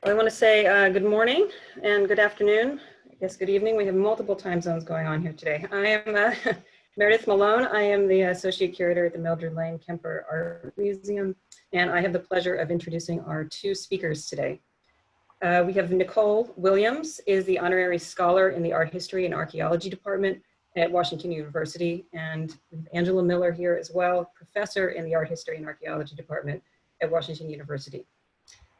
Well, I want to say good morning and good afternoon. I guess good evening. We have multiple time zones going on here today. I am Meredith Malone. I am the Associate Curator at the Mildred Kemper Art Museum, and I have the pleasure of introducing our two speakers today. We have Nicole Williams, is the Honorary Scholar in the Art History and Archaeology Department at Washington University, and we have Angela Miller here as well, Professor in the Art History and Archaeology Department at Washington University.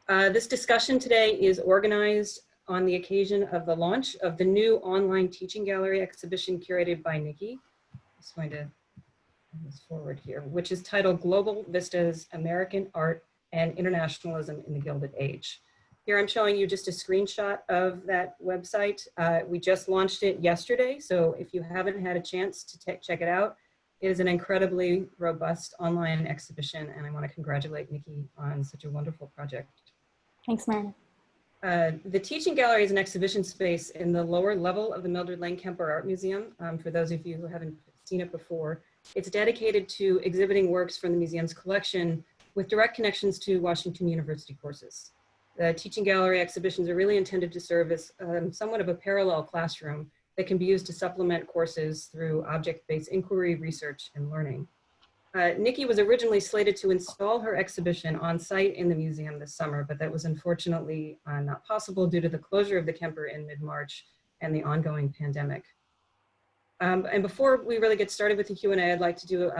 This discussion today is organized on the occasion of the launch of the new online teaching gallery exhibition curated by Nikki. I'm just going to move this forward here, which is titled Global Vistas, American Art and Internationalism in the Gilded Age. Here I'm showing you just a screenshot of that website. We just launched it yesterday, so if you haven't had a chance to check it out, it is an incredibly robust online exhibition, and I want to congratulate Nikki on such a wonderful project. Thanks, Meredith. The teaching gallery is an exhibition space in the lower level of the Mildred Kemper Art Museum. For those of you who haven't seen it before, it's dedicated to exhibiting works from the museum's collection with direct connections to Washington University courses. The teaching gallery exhibitions are really intended to serve as somewhat of a parallel classroom that can be used to supplement courses through object-based inquiry, research, and learning. Nikki was originally slated to install her exhibition on site in the museum this summer, but that was unfortunately not possible due to the closure of the Kemper in mid-March and the ongoing pandemic. And before we really get started with the Q&A, I'd like to do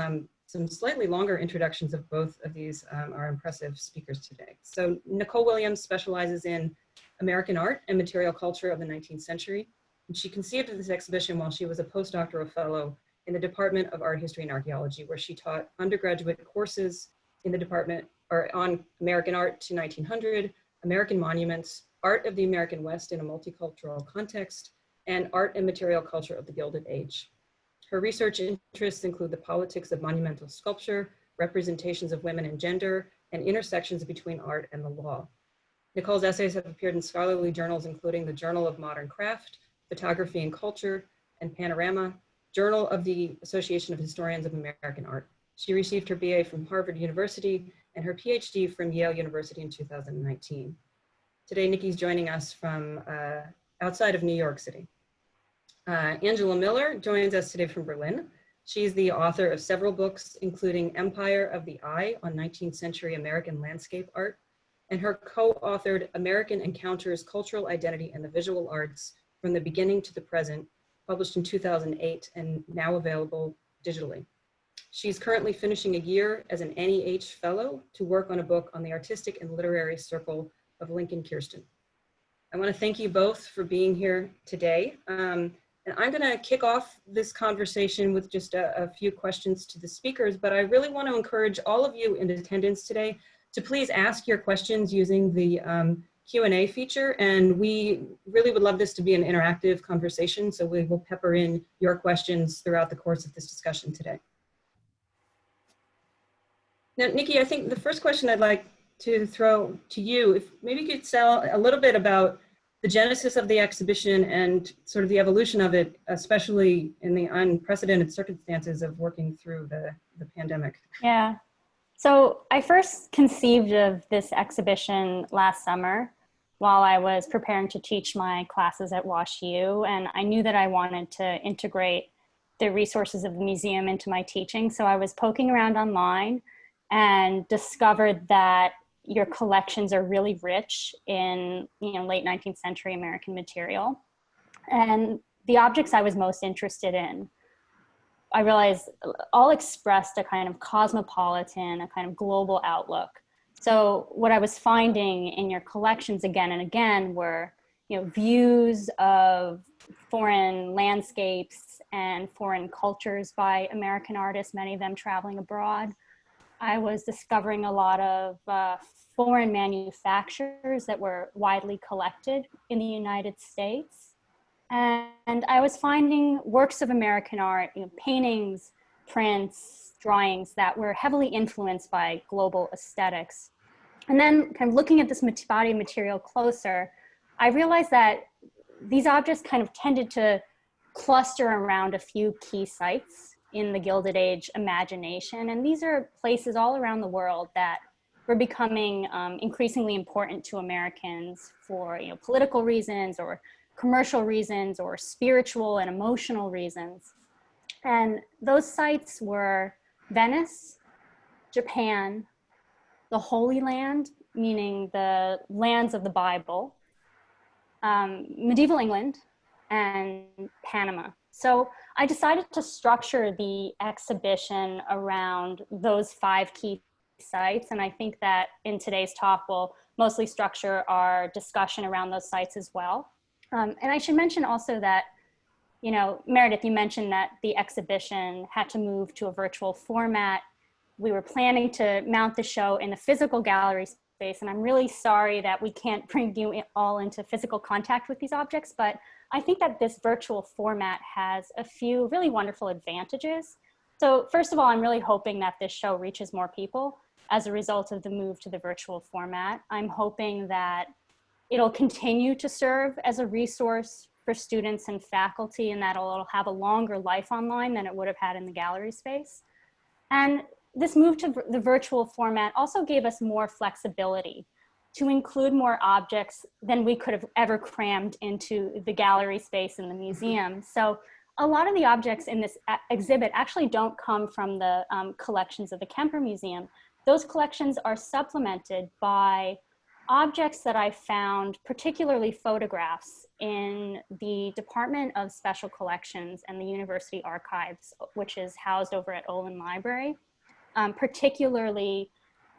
some slightly longer introductions of both of these our impressive speakers today. So Nicole Williams specializes in American art and material culture of the 19th century. And she conceived of this exhibition while she was a postdoctoral fellow in the Department of Art History and Archaeology, where she taught undergraduate courses in the department on American art to 1900, American monuments, art of the American West in a multicultural context, and art and material culture of the Gilded Age. Her research interests include the politics of monumental sculpture, representations of women and gender, and intersections between art and the law. Nicole's essays have appeared in scholarly journals, including the Journal of Modern Craft, Photography and Culture, and Panorama, Journal of the Association of Historians of American Art. She received her BA from Harvard University and her PhD from Yale University in 2019. Today, Nikki's joining us from outside of New York City. Angela Miller joins us today from Berlin. She's the author of several books, including Empire of the Eye on 19th century American landscape art, and her co-authored American Encounters, Cultural Identity and the Visual Arts from the Beginning to the Present, published in 2008 and now available digitally. She's currently finishing a year as an NEH fellow to work on a book on the artistic and literary circle of Lincoln Kirsten. I want to thank you both for being here today. And I'm going to kick off this conversation with just a few questions to the speakers, but I really want to encourage all of you in attendance today to please ask your questions using the Q&A feature, and we really would love this to be an interactive conversation, so we will pepper in your questions throughout the course of this discussion today. Now, Nikki, I think the first question I'd like to throw to you, if maybe you could tell a little bit about the genesis of the exhibition and sort of the evolution of it, especially in the unprecedented circumstances of working through the pandemic. Yeah. So I first conceived of this exhibition last summer while I was preparing to teach my classes at WashU, and I knew that I wanted to integrate the resources of the museum into my teaching. So I was poking around online and discovered that your collections are really rich in late 19th century American material. And the objects I was most interested in, I realized all expressed a kind of cosmopolitan, a kind of global outlook. So what I was finding in your collections again and again were views of foreign landscapes and foreign cultures by American artists, many of them traveling abroad. I was discovering a lot of foreign manufactures that were widely collected in the United States. And I was finding works of American art, paintings, prints, drawings that were heavily influenced by global aesthetics. And then kind of looking at this body of material closer, I realized that these objects kind of tended to cluster around a few key sites in the Gilded Age imagination. And these are places all around the world that were becoming increasingly important to Americans for, you know, political reasons or commercial reasons or spiritual and emotional reasons. And those sites were Venice, Japan, the Holy Land, meaning the lands of the Bible, medieval England, and Panama. So I decided to structure the exhibition around those 5 key sites. And I think that in today's talk, we'll mostly structure our discussion around those sites as well. And I should mention also that, you know, Meredith, you mentioned that the exhibition had to move to a virtual format. We were planning to mount the show in the physical gallery space, and I'm really sorry that we can't bring you all into physical contact with these objects, but I think that this virtual format has a few really wonderful advantages. So first of all, I'm really hoping that this show reaches more people as a result of the move to the virtual format. I'm hoping that it'll continue to serve as a resource for students and faculty, and that it'll have a longer life online than it would have had in the gallery space. And this move to the virtual format also gave us more flexibility to include more objects than we could have ever crammed into the gallery space in the museum. So a lot of the objects in this exhibit actually don't come from the collections of the Kemper Museum. Those collections are supplemented by objects that I found, particularly photographs, in the Department of Special Collections and the University Archives, which is housed over at Olin Library, particularly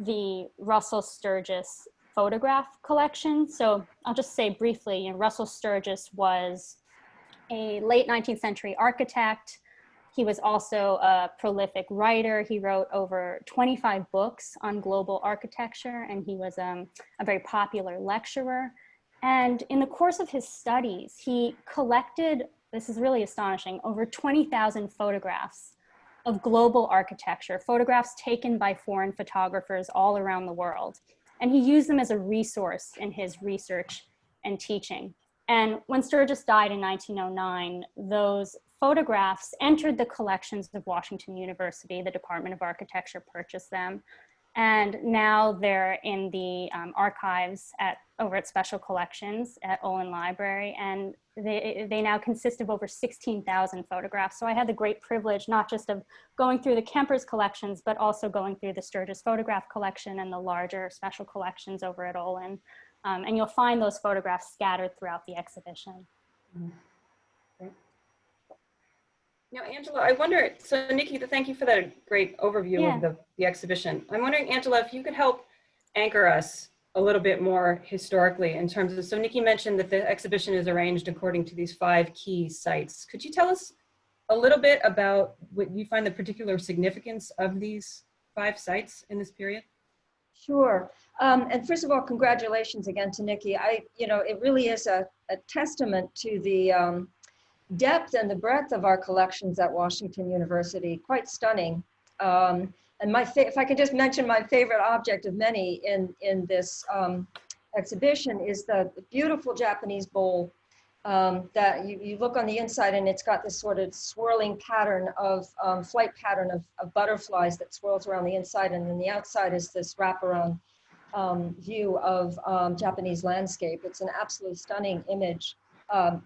the Russell Sturgis photograph collection. So I'll just say briefly, you know, Russell Sturgis was a late 19th century architect. He was also a prolific writer. He wrote over 25 books on global architecture, and he was a very popular lecturer. And in the course of his studies, he collected, this is really astonishing, over 20,000 photographs of global architecture, photographs taken by foreign photographers all around the world. And he used them as a resource in his research and teaching. And when Sturgis died in 1909, those photographs entered the collections of Washington University. The Department of Architecture purchased them. And now they're in the archives over at Special Collections at Olin Library. And they now consist of over 16,000 photographs. So I had the great privilege not just of going through the Kemper's collections, but also going through the Sturgis photograph collection and the larger special collections over at Olin. And you'll find those photographs scattered throughout the exhibition. Okay. Now, Angela, I wonder, so Nikki, thank you for that great overview of the exhibition. I'm wondering, Angela, if you could help anchor us a little bit more historically in terms of, so Nikki mentioned that the exhibition is arranged according to these 5 key sites. Could you tell us a little bit about what you find the particular significance of these 5 sites in this period? Sure. And first of all, congratulations again to Nikki. It really is a testament to the depth and the breadth of our collections at Washington University. Quite stunning. And if I could just mention my favorite object of many in this exhibition is the beautiful Japanese bowl that you look on the inside, and it's got this sort of swirling pattern of flight pattern of butterflies that swirls around the inside, and then the outside is this wraparound view of Japanese landscape. It's an absolutely stunning image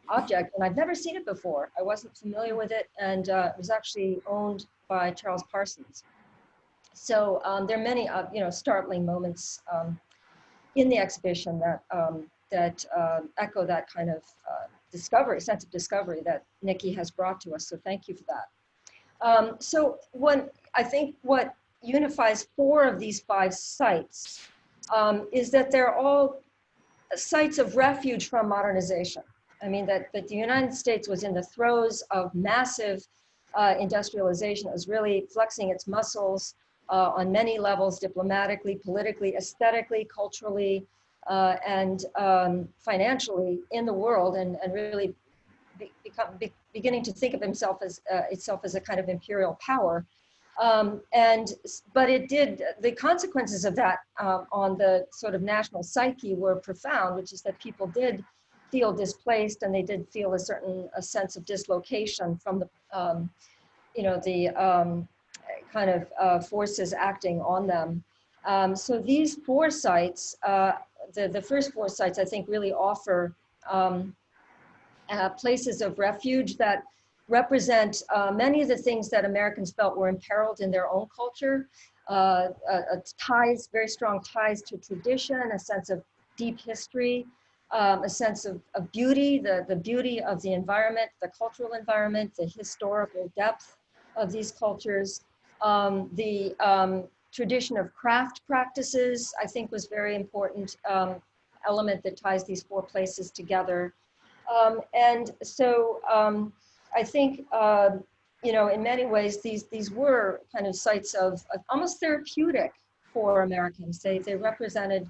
object, and I've never seen it before. I wasn't familiar with it, and it was actually owned by Charles Parsons. So there are many startling moments in the exhibition that echo that kind of sense of discovery that Nikki has brought to us. So thank you for that. I think what unifies 4 of these 5 sites is that they're all sites of refuge from modernization. I mean, that the United States was in the throes of massive industrialization. It was really flexing its muscles on many levels, diplomatically, politically, aesthetically, culturally, and financially in the world, and really beginning to think of itself as a kind of imperial power. But the consequences of that on the sort of national psyche were profound, which is that people did feel displaced, and they did feel a sense of dislocation from the kind of forces acting on them. So these four sites, the first four sites, I think, really offer places of refuge that represent many of the things that Americans felt were imperiled in their own culture. Ties, very strong ties to tradition, a sense of deep history, a sense of beauty, the beauty of the environment, the cultural environment, the historical depth of these cultures. The tradition of craft practices, I think, was very important element that ties these four places together. And so I think, you know, in many ways, these were kind of sites of almost therapeutic for Americans. They represented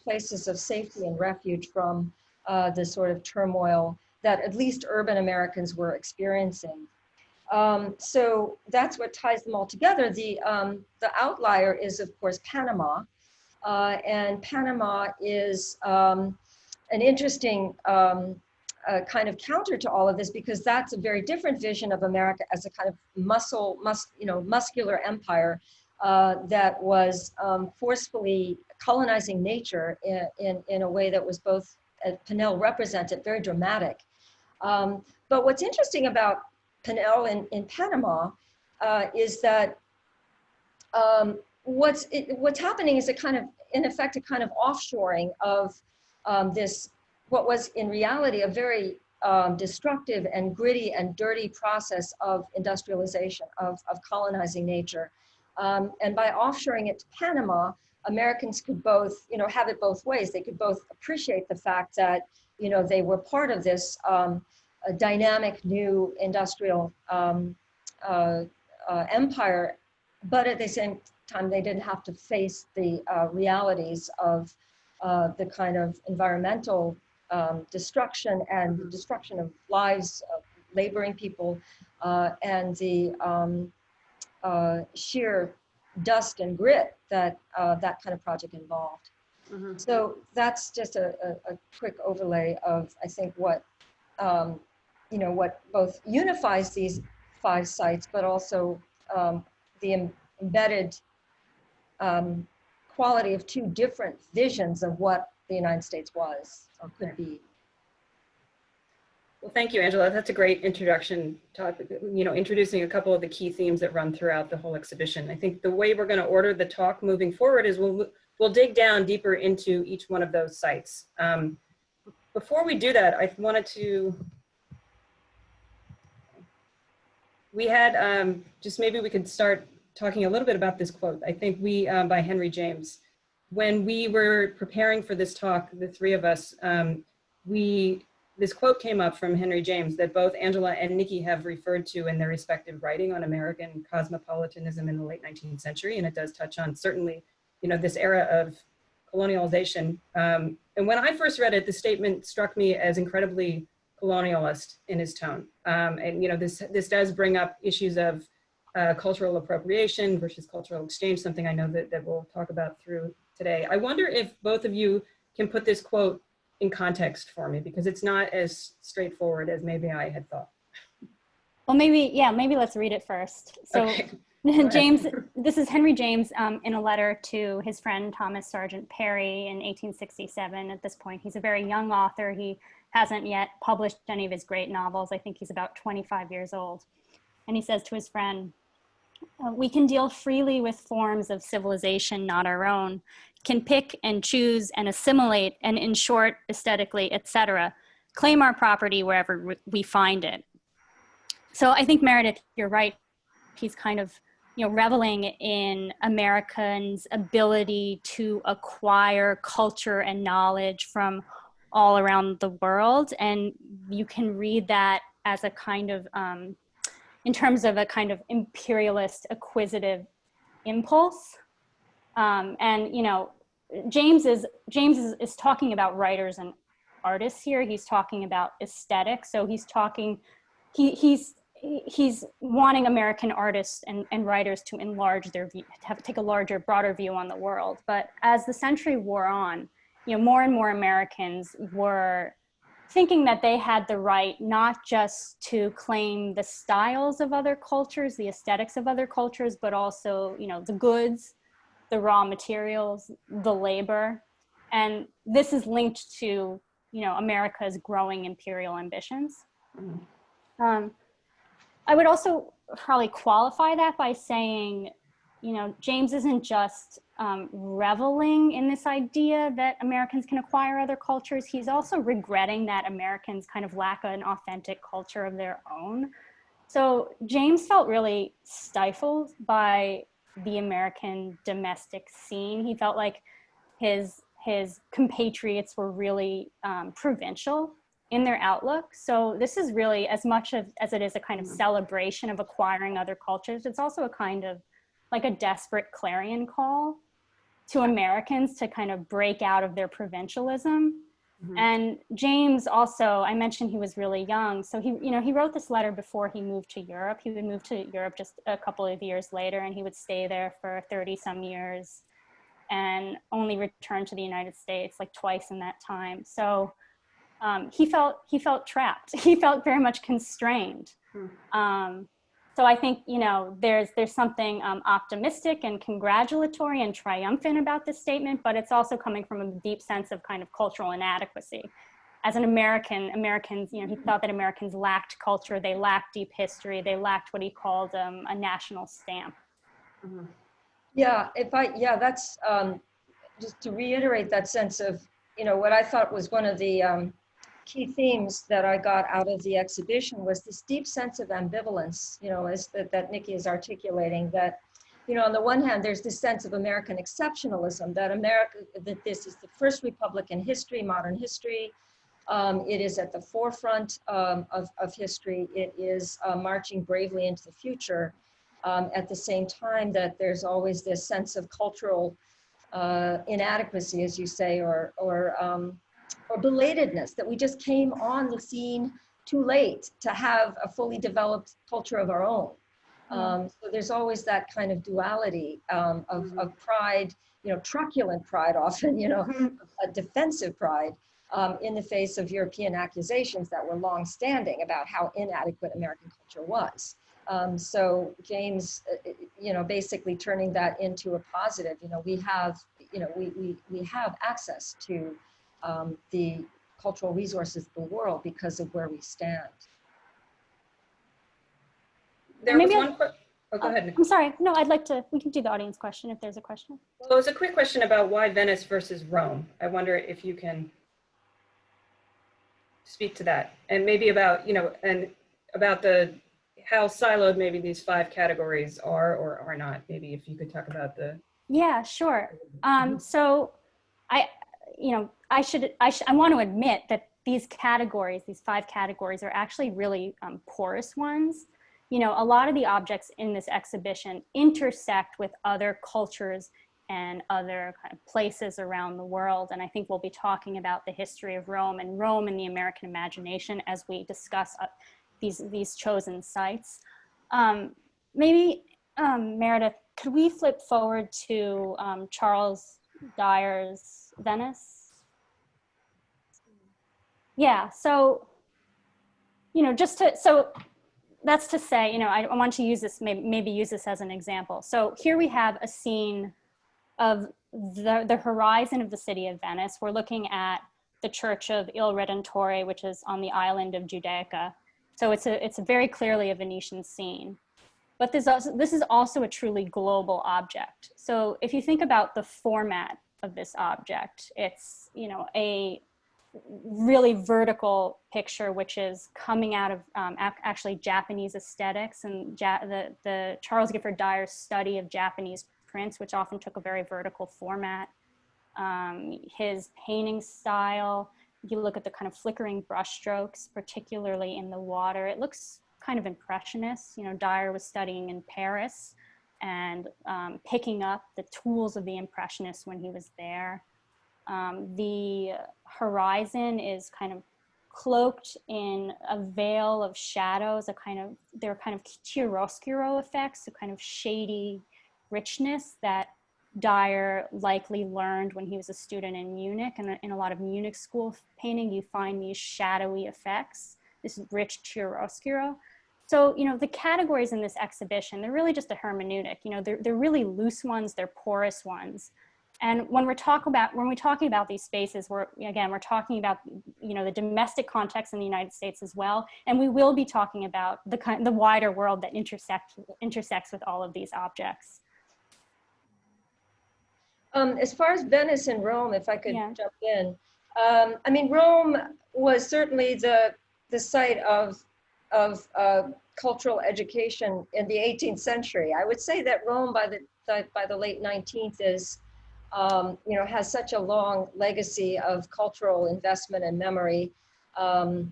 places of safety and refuge from the sort of turmoil that at least urban Americans were experiencing. So that's what ties them all together. The outlier is, of course, Panama. And Panama is an interesting kind of counter to all of this, because that's a very different vision of America as a kind of muscular empire that was forcefully colonizing nature in a way that was both, as Pinel represented, very dramatic. But what's interesting about Pinel in Panama is that what's happening is a kind of, in effect, a kind of offshoring of this, what was in reality a very destructive and gritty and dirty process of industrialization, of colonizing nature. And by offshoring it to Panama, Americans could both, you know, have it both ways. They could both appreciate the fact that, you know, they were part of this dynamic new industrial empire, but at the same time, they didn't have to face the realities of the kind of environmental destruction and the destruction of lives of laboring people and the sheer dust and grit that that kind of project involved. Mm-hmm. So that's just a quick overlay of, I think, what you know, what both unifies these five sites, but also the embedded quality of two different visions of what the United States was or could be. Well, thank you, Angela. That's a great introduction topic, you know, introducing a couple of the key themes that run throughout the whole exhibition. I think the way we're going to order the talk moving forward is we'll dig down deeper into each one of those sites. Before we do that, I wanted to, we had, just maybe we could start talking a little bit about this quote. I think we, by Henry James. When we were preparing for this talk, the three of us, this quote came up from Henry James that both Angela and Nikki have referred to in their respective writing on American cosmopolitanism in the late 19th century. And it does touch on certainly, you know, this era of colonialization. And when I first read it, the statement struck me as incredibly colonialist in his tone. And, you know, this does bring up issues of cultural appropriation versus cultural exchange, something I know that we'll talk about through today. I wonder if both of you can put this quote in context for me, because it's not as straightforward as maybe I had thought. Well, maybe let's read it first. So okay. James, this is Henry James in a letter to his friend Thomas Sargent Perry in 1867. At this point, he's a very young author. He hasn't yet published any of his great novels. I think he's about 25 years old. And he says to his friend, "We can deal freely with forms of civilization not our own, can pick and choose and assimilate and, in short, aesthetically, etc., claim our property wherever we find it." So I think, Meredith, you're right. He's kind of, you know, reveling in Americans' ability to acquire culture and knowledge from all around the world. And you can read that as a kind of, in terms of a kind of imperialist, acquisitive impulse. And, you know, James is talking about writers and artists here. He's talking about aesthetics. So he's talking, he's wanting American artists and writers to enlarge their view, take a larger, broader view on the world. But as the century wore on, you know, more and more Americans were thinking that they had the right not just to claim the styles of other cultures, the aesthetics of other cultures, but also, you know, the goods the raw materials, the labor. And this is linked to, you know, America's growing imperial ambitions. I would also probably qualify that by saying, you know, James isn't just reveling in this idea that Americans can acquire other cultures. He's also regretting that Americans kind of lack an authentic culture of their own. So James felt really stifled by the American domestic scene. He felt like his compatriots were really provincial in their outlook. So this is really, as much as it is a kind of celebration of acquiring other cultures, it's also a kind of like a desperate clarion call to Americans to kind of break out of their provincialism. And James also, I mentioned he was really young. So he, you know, he wrote this letter before he moved to Europe. He would move to Europe just a couple of years later, and he would stay there for 30 some years and only return to the United States like twice in that time. So he felt trapped. He felt very much constrained. So I think, you know, there's something optimistic and congratulatory and triumphant about this statement, but it's also coming from a deep sense of kind of cultural inadequacy. As an American, Americans, you know, he thought that Americans lacked culture, they lacked deep history, they lacked what he called a national stamp. Yeah, that's just to reiterate that sense of, you know, what I thought was one of the key themes that I got out of the exhibition was this deep sense of ambivalence, you know, as that Nikki is articulating, that, you know, on the one hand, there's this sense of American exceptionalism, that this is the first republic in history, modern history. It is at the forefront of history. It is marching bravely into the future. At the same time that there's always this sense of cultural inadequacy, as you say, or belatedness, that we just came on the scene too late to have a fully developed culture of our own. So there's always that kind of duality of pride, you know, truculent pride often, you know, a defensive pride in the face of European accusations that were long-standing about how inadequate American culture was. So James, you know, basically turning that into a positive, you know, we have access to the cultural resources of the world because of where we stand. There was one question. Oh, go ahead, Nicole. I'm sorry. No, we can do the audience question if there's a question. Well, it was a quick question about why Venice versus Rome. I wonder if you can speak to that, and maybe about, you know, and about how siloed maybe these 5 categories are or are not. Maybe if you could talk about the. Yeah, sure. So I want to admit that these categories, these 5 categories, are actually really porous ones. You know, a lot of the objects in this exhibition intersect with other cultures and other kind of places around the world. And I think we'll be talking about the history of Rome and Rome in the American imagination as we discuss these chosen sites. Maybe, Meredith, could we flip forward to Charles Dyer's Venice? Yeah, so, you know, so that's to say, you know, I want to use this, maybe use this as an example. So here we have a scene of the horizon of the city of Venice. We're looking at the Church of Il Redentore, which is on the island of Giudecca. So it's very clearly a Venetian scene. But this is also a truly global object. So if you think about the format of this object, it's, you know, a really vertical picture, which is coming out of actually Japanese aesthetics and the Charles Gifford Dyer's study of Japanese prints, which often took a very vertical format. His painting style, if you look at the kind of flickering brushstrokes, particularly in the water, it looks kind of impressionist. You know, Dyer was studying in Paris and picking up the tools of the impressionists when he was there. The horizon is kind of cloaked in a veil of shadows, there are kind of chiaroscuro effects, a kind of shady richness that Dyer likely learned when he was a student in Munich. And in a lot of Munich school painting, you find these shadowy effects, this rich chiaroscuro. So, the categories in this exhibition, they're really just a hermeneutic. They're really loose ones, they're porous ones. And when we're talking about these spaces, we're talking about, the domestic context in the United States as well. And we will be talking about the wider world that intersects with all of these objects. As far as Venice and Rome, if I could jump in, I mean, Rome was certainly the site of cultural education in the 18th century. I would say that Rome by the late 19th is, has such a long legacy of cultural investment and memory. I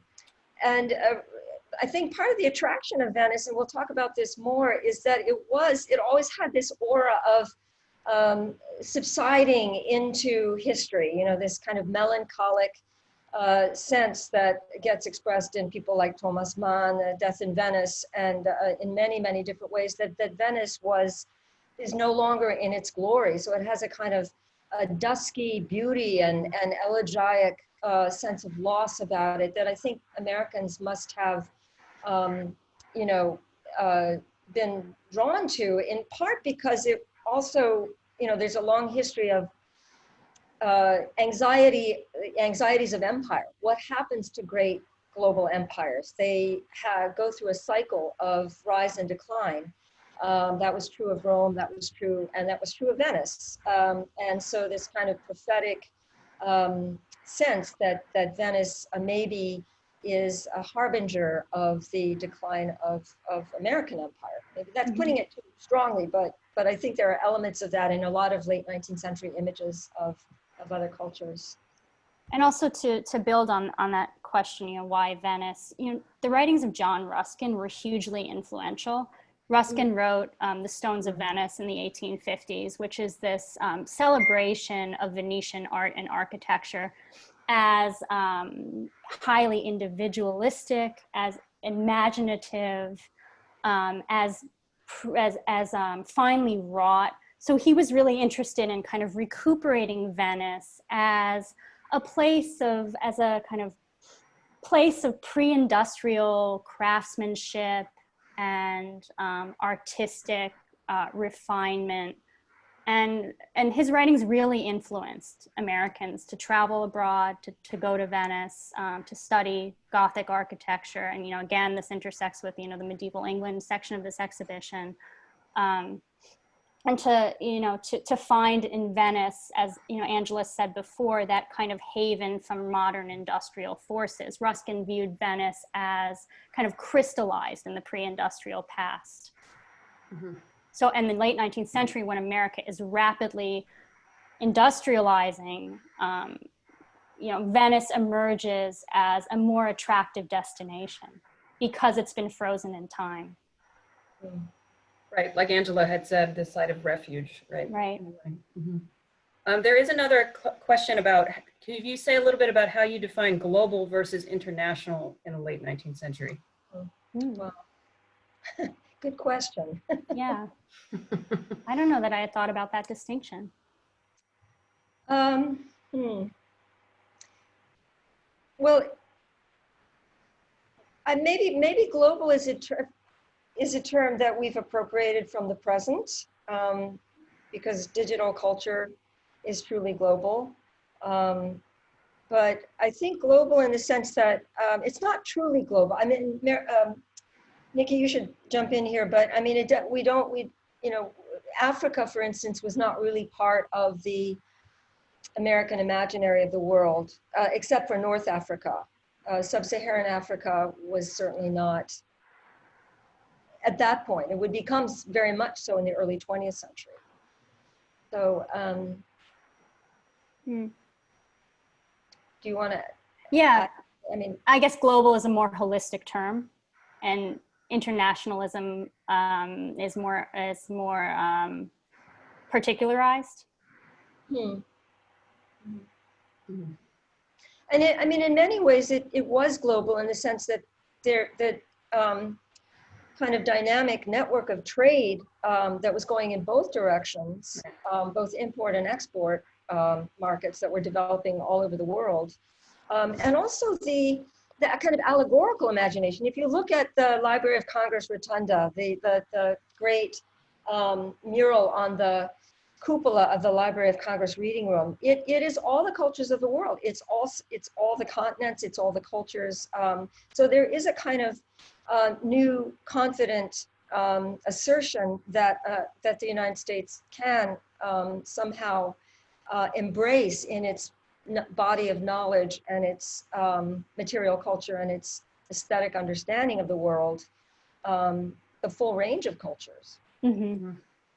think part of the attraction of Venice, and we'll talk about this more, is that it always had this aura of subsiding into history, this kind of melancholic sense that gets expressed in people like Thomas Mann, Death in Venice, and in many, many different ways, that Venice is no longer in its glory. So it has a kind of a dusky beauty and elegiac sense of loss about it that I think Americans must have, been drawn to, in part because it also, there's a long history of anxieties of empire. What happens to great global empires? They go through a cycle of rise and decline. That was true of Rome, that was true of Venice. And so this kind of prophetic sense that Venice maybe is a harbinger of the decline of American empire. Maybe that's putting it too strongly, but I think there are elements of that in a lot of late 19th century images of other cultures. And also to build on that question, why Venice, the writings of John Ruskin were hugely influential. Ruskin wrote The Stones of Venice in the 1850s, which is this celebration of Venetian art and architecture as highly individualistic, as imaginative, as finely wrought. So he was really interested in kind of recuperating Venice as a kind of place of pre-industrial craftsmanship and artistic refinement. And his writings really influenced Americans to travel abroad, to go to Venice, to study Gothic architecture. And, again, this intersects with, the medieval England section of this exhibition. And to find in Venice, as Angela said before, that kind of haven from modern industrial forces. Ruskin viewed Venice as kind of crystallized in the pre-industrial past. Mm-hmm. So in the late 19th century, when America is rapidly industrializing, Venice emerges as a more attractive destination because it's been frozen in time. Right, like Angela had said, this site of refuge, right? Right. Mm-hmm. There is another question about, can you say a little bit about how you define global versus international in the late 19th century? Well, good question. Yeah. I don't know that I had thought about that distinction. Well, maybe global is a term that we've appropriated from the present, because digital culture is truly global. But I think global in the sense that it's not truly global. I mean, Nikki, you should jump in here, but I mean, Africa, for instance, was not really part of the American imaginary of the world, except for North Africa. Sub-Saharan Africa was certainly not at that point. It would become very much so in the early 20th century. So, do you want to? Yeah, I mean, I guess global is a more holistic term, and internationalism is more particularized. And I mean, in many ways, it was global in the sense that that kind of dynamic network of trade that was going in both directions, both import and export markets that were developing all over the world. And also the that kind of allegorical imagination. If you look at the Library of Congress Rotunda, the great mural on the cupola of the Library of Congress reading room, it is all the cultures of the world. It's all the continents, it's all the cultures. So there is a kind of new confident assertion that the United States can somehow embrace in its body of knowledge and its material culture and its aesthetic understanding of the world, the full range of cultures. Mm-hmm.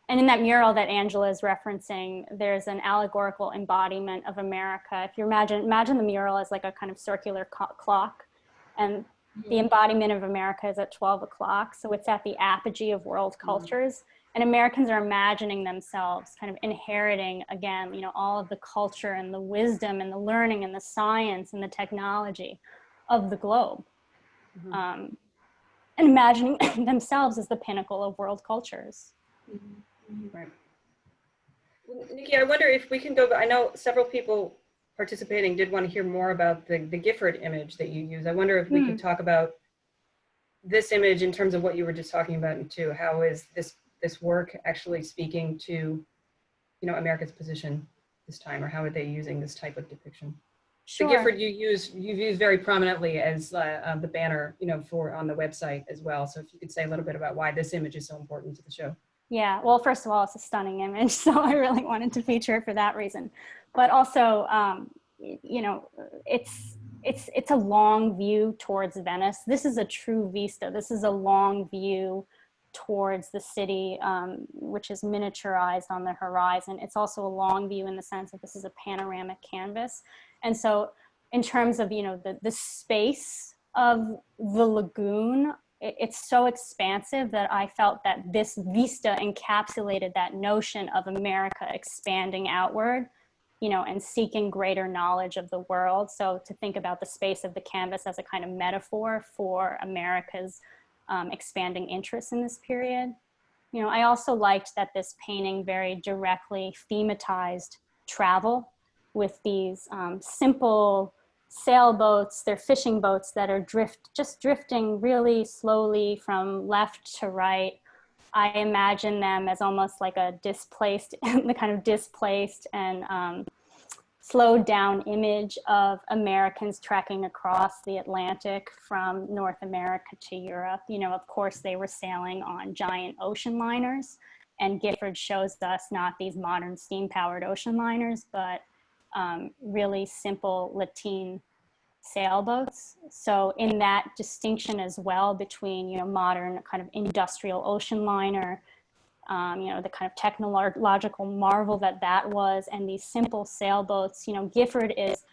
And in that mural that Angela is referencing, there's an allegorical embodiment of America. If you imagine the mural as like a kind of circular clock, and the embodiment of America is at 12 o'clock. So it's at the apogee of world cultures. And Americans are imagining themselves kind of inheriting, again, you know, all of the culture and the wisdom and the learning and the science and the technology of the globe. And imagining themselves as the pinnacle of world cultures. Right. Well, Nikki, I wonder if we can go, I know several people participating did want to hear more about the Gifford image that you use. I wonder if we could talk about this image in terms of what you were just talking about, and too, how is this work actually speaking to, you know, America's position this time, or how are they using this type of depiction? Sure. The Gifford you've used very prominently as the banner, you know, for on the website as well. So if you could say a little bit about why this image is so important to the show. Yeah, well, first of all, it's a stunning image, so I really wanted to feature it for that reason. But also, you know, it's a long view towards Venice. This is a true vista. This is a long view towards the city, which is miniaturized on the horizon. It's also a long view in the sense that this is a panoramic canvas. And so in terms of, you know, the space of the lagoon, it's so expansive that I felt that this vista encapsulated that notion of America expanding outward, you know, and seeking greater knowledge of the world. So to think about the space of the canvas as a kind of metaphor for America's expanding interest in this period. You know, I also liked that this painting very directly thematized travel with these simple sailboats. They're fishing boats that are just drifting really slowly from left to right. I imagine them as almost like a displaced, the kind of displaced and slowed down image of Americans trekking across the Atlantic from North America to Europe. You know, of course, they were sailing on giant ocean liners, and Gifford shows us not these modern steam-powered ocean liners, but really simple Latin sailboats. So in that distinction as well between, you know, modern kind of industrial ocean liner, you know, the kind of technological marvel that was, and these simple sailboats, you know, Gifford is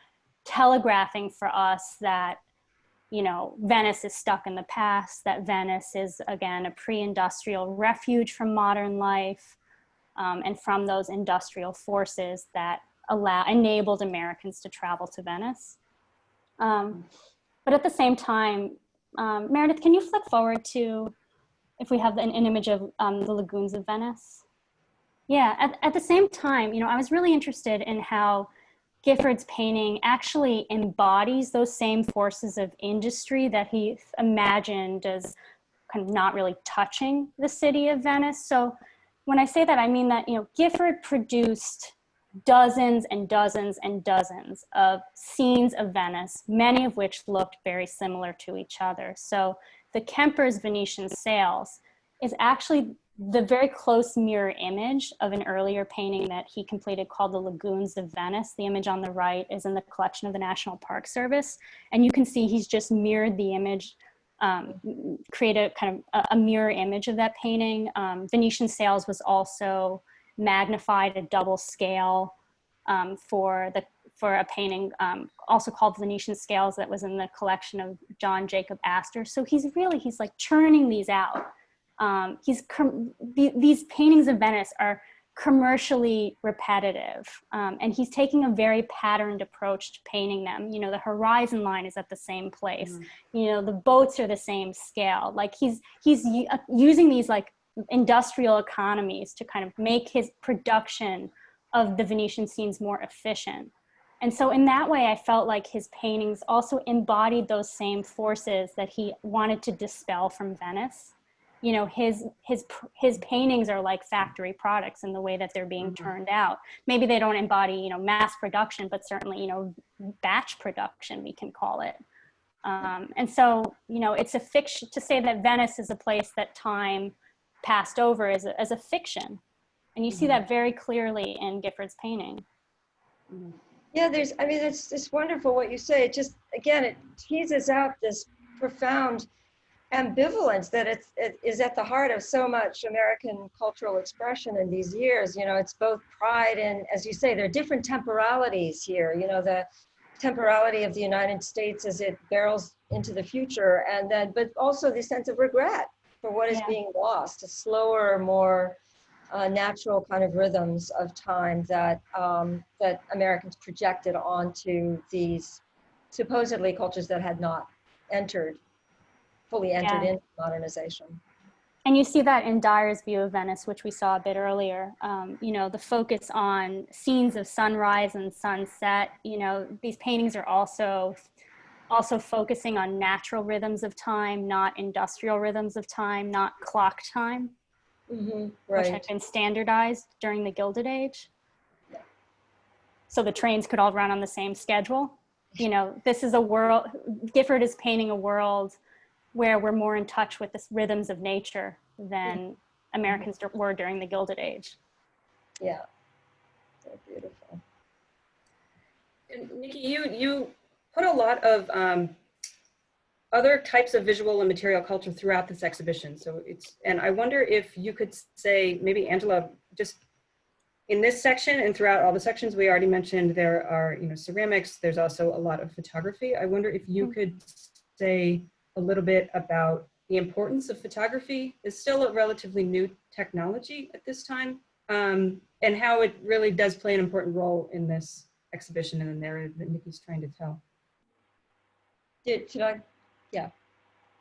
telegraphing for us that, you know, Venice is stuck in the past, that Venice is, again, a pre-industrial refuge from modern life, and from those industrial forces that enabled Americans to travel to Venice. But at the same time, Meredith, can you flick forward to, if we have an image of the Lagoons of Venice? Yeah, at the same time, you know, I was really interested in how Gifford's painting actually embodies those same forces of industry that he imagined as kind of not really touching the city of Venice. So when I say that, I mean that, you know, Gifford produced dozens and dozens and dozens of scenes of Venice, many of which looked very similar to each other. So the Kemper's Venetian sails is actually the very close mirror image of an earlier painting that he completed called The Lagoons of Venice. The image on the right is in the collection of the National Park Service. And you can see he's just mirrored the image, created kind of a mirror image of that painting. Venetian sails was also magnified at double scale for a painting also called Venetian Scales that was in the collection of John Jacob Astor. So he's like churning these out. These paintings of Venice are commercially repetitive, and he's taking a very patterned approach to painting them. You know, the horizon line is at the same place. You know, the boats are the same scale. Like he's using these like industrial economies to kind of make his production of the Venetian scenes more efficient. And so in that way, I felt like his paintings also embodied those same forces that he wanted to dispel from Venice. You know, his paintings are like factory products in the way that they're being turned out. Maybe they don't embody, you know, mass production, but certainly, you know, batch production, we can call it. And so, you know, it's a fiction to say that Venice is a place that time passed over as a fiction. And you see that very clearly in Gifford's painting. Yeah, I mean, it's wonderful what you say. It just, again, it teases out this profound ambivalence that it is at the heart of so much American cultural expression in these years. You know, it's both pride and, as you say, there are different temporalities here. You know, the temporality of the United States as it barrels into the future, and then, but also the sense of regret for what is being lost, a slower, more natural kind of rhythms of time that that Americans projected onto these supposedly cultures that had not fully entered into modernization. And you see that in Dyer's view of Venice, which we saw a bit earlier. You know, the focus on scenes of sunrise and sunset. You know, these paintings are also focusing on natural rhythms of time, not industrial rhythms of time, not clock time. Right. Which had been standardized during the Gilded Age. So the trains could all run on the same schedule. You know, this is a world, Gifford is painting a world where we're more in touch with the rhythms of nature than Americans were during the Gilded Age. Yeah, so beautiful. And Nikki, you put a lot of other types of visual and material culture throughout this exhibition. So and I wonder if you could say, maybe Angela, just in this section and throughout all the sections we already mentioned, there are, you know, ceramics, there's also a lot of photography. I wonder if you could say a little bit about the importance of photography. It's still a relatively new technology at this time, and how it really does play an important role in this exhibition and the narrative that Nikki's trying to tell. Should I? Yeah.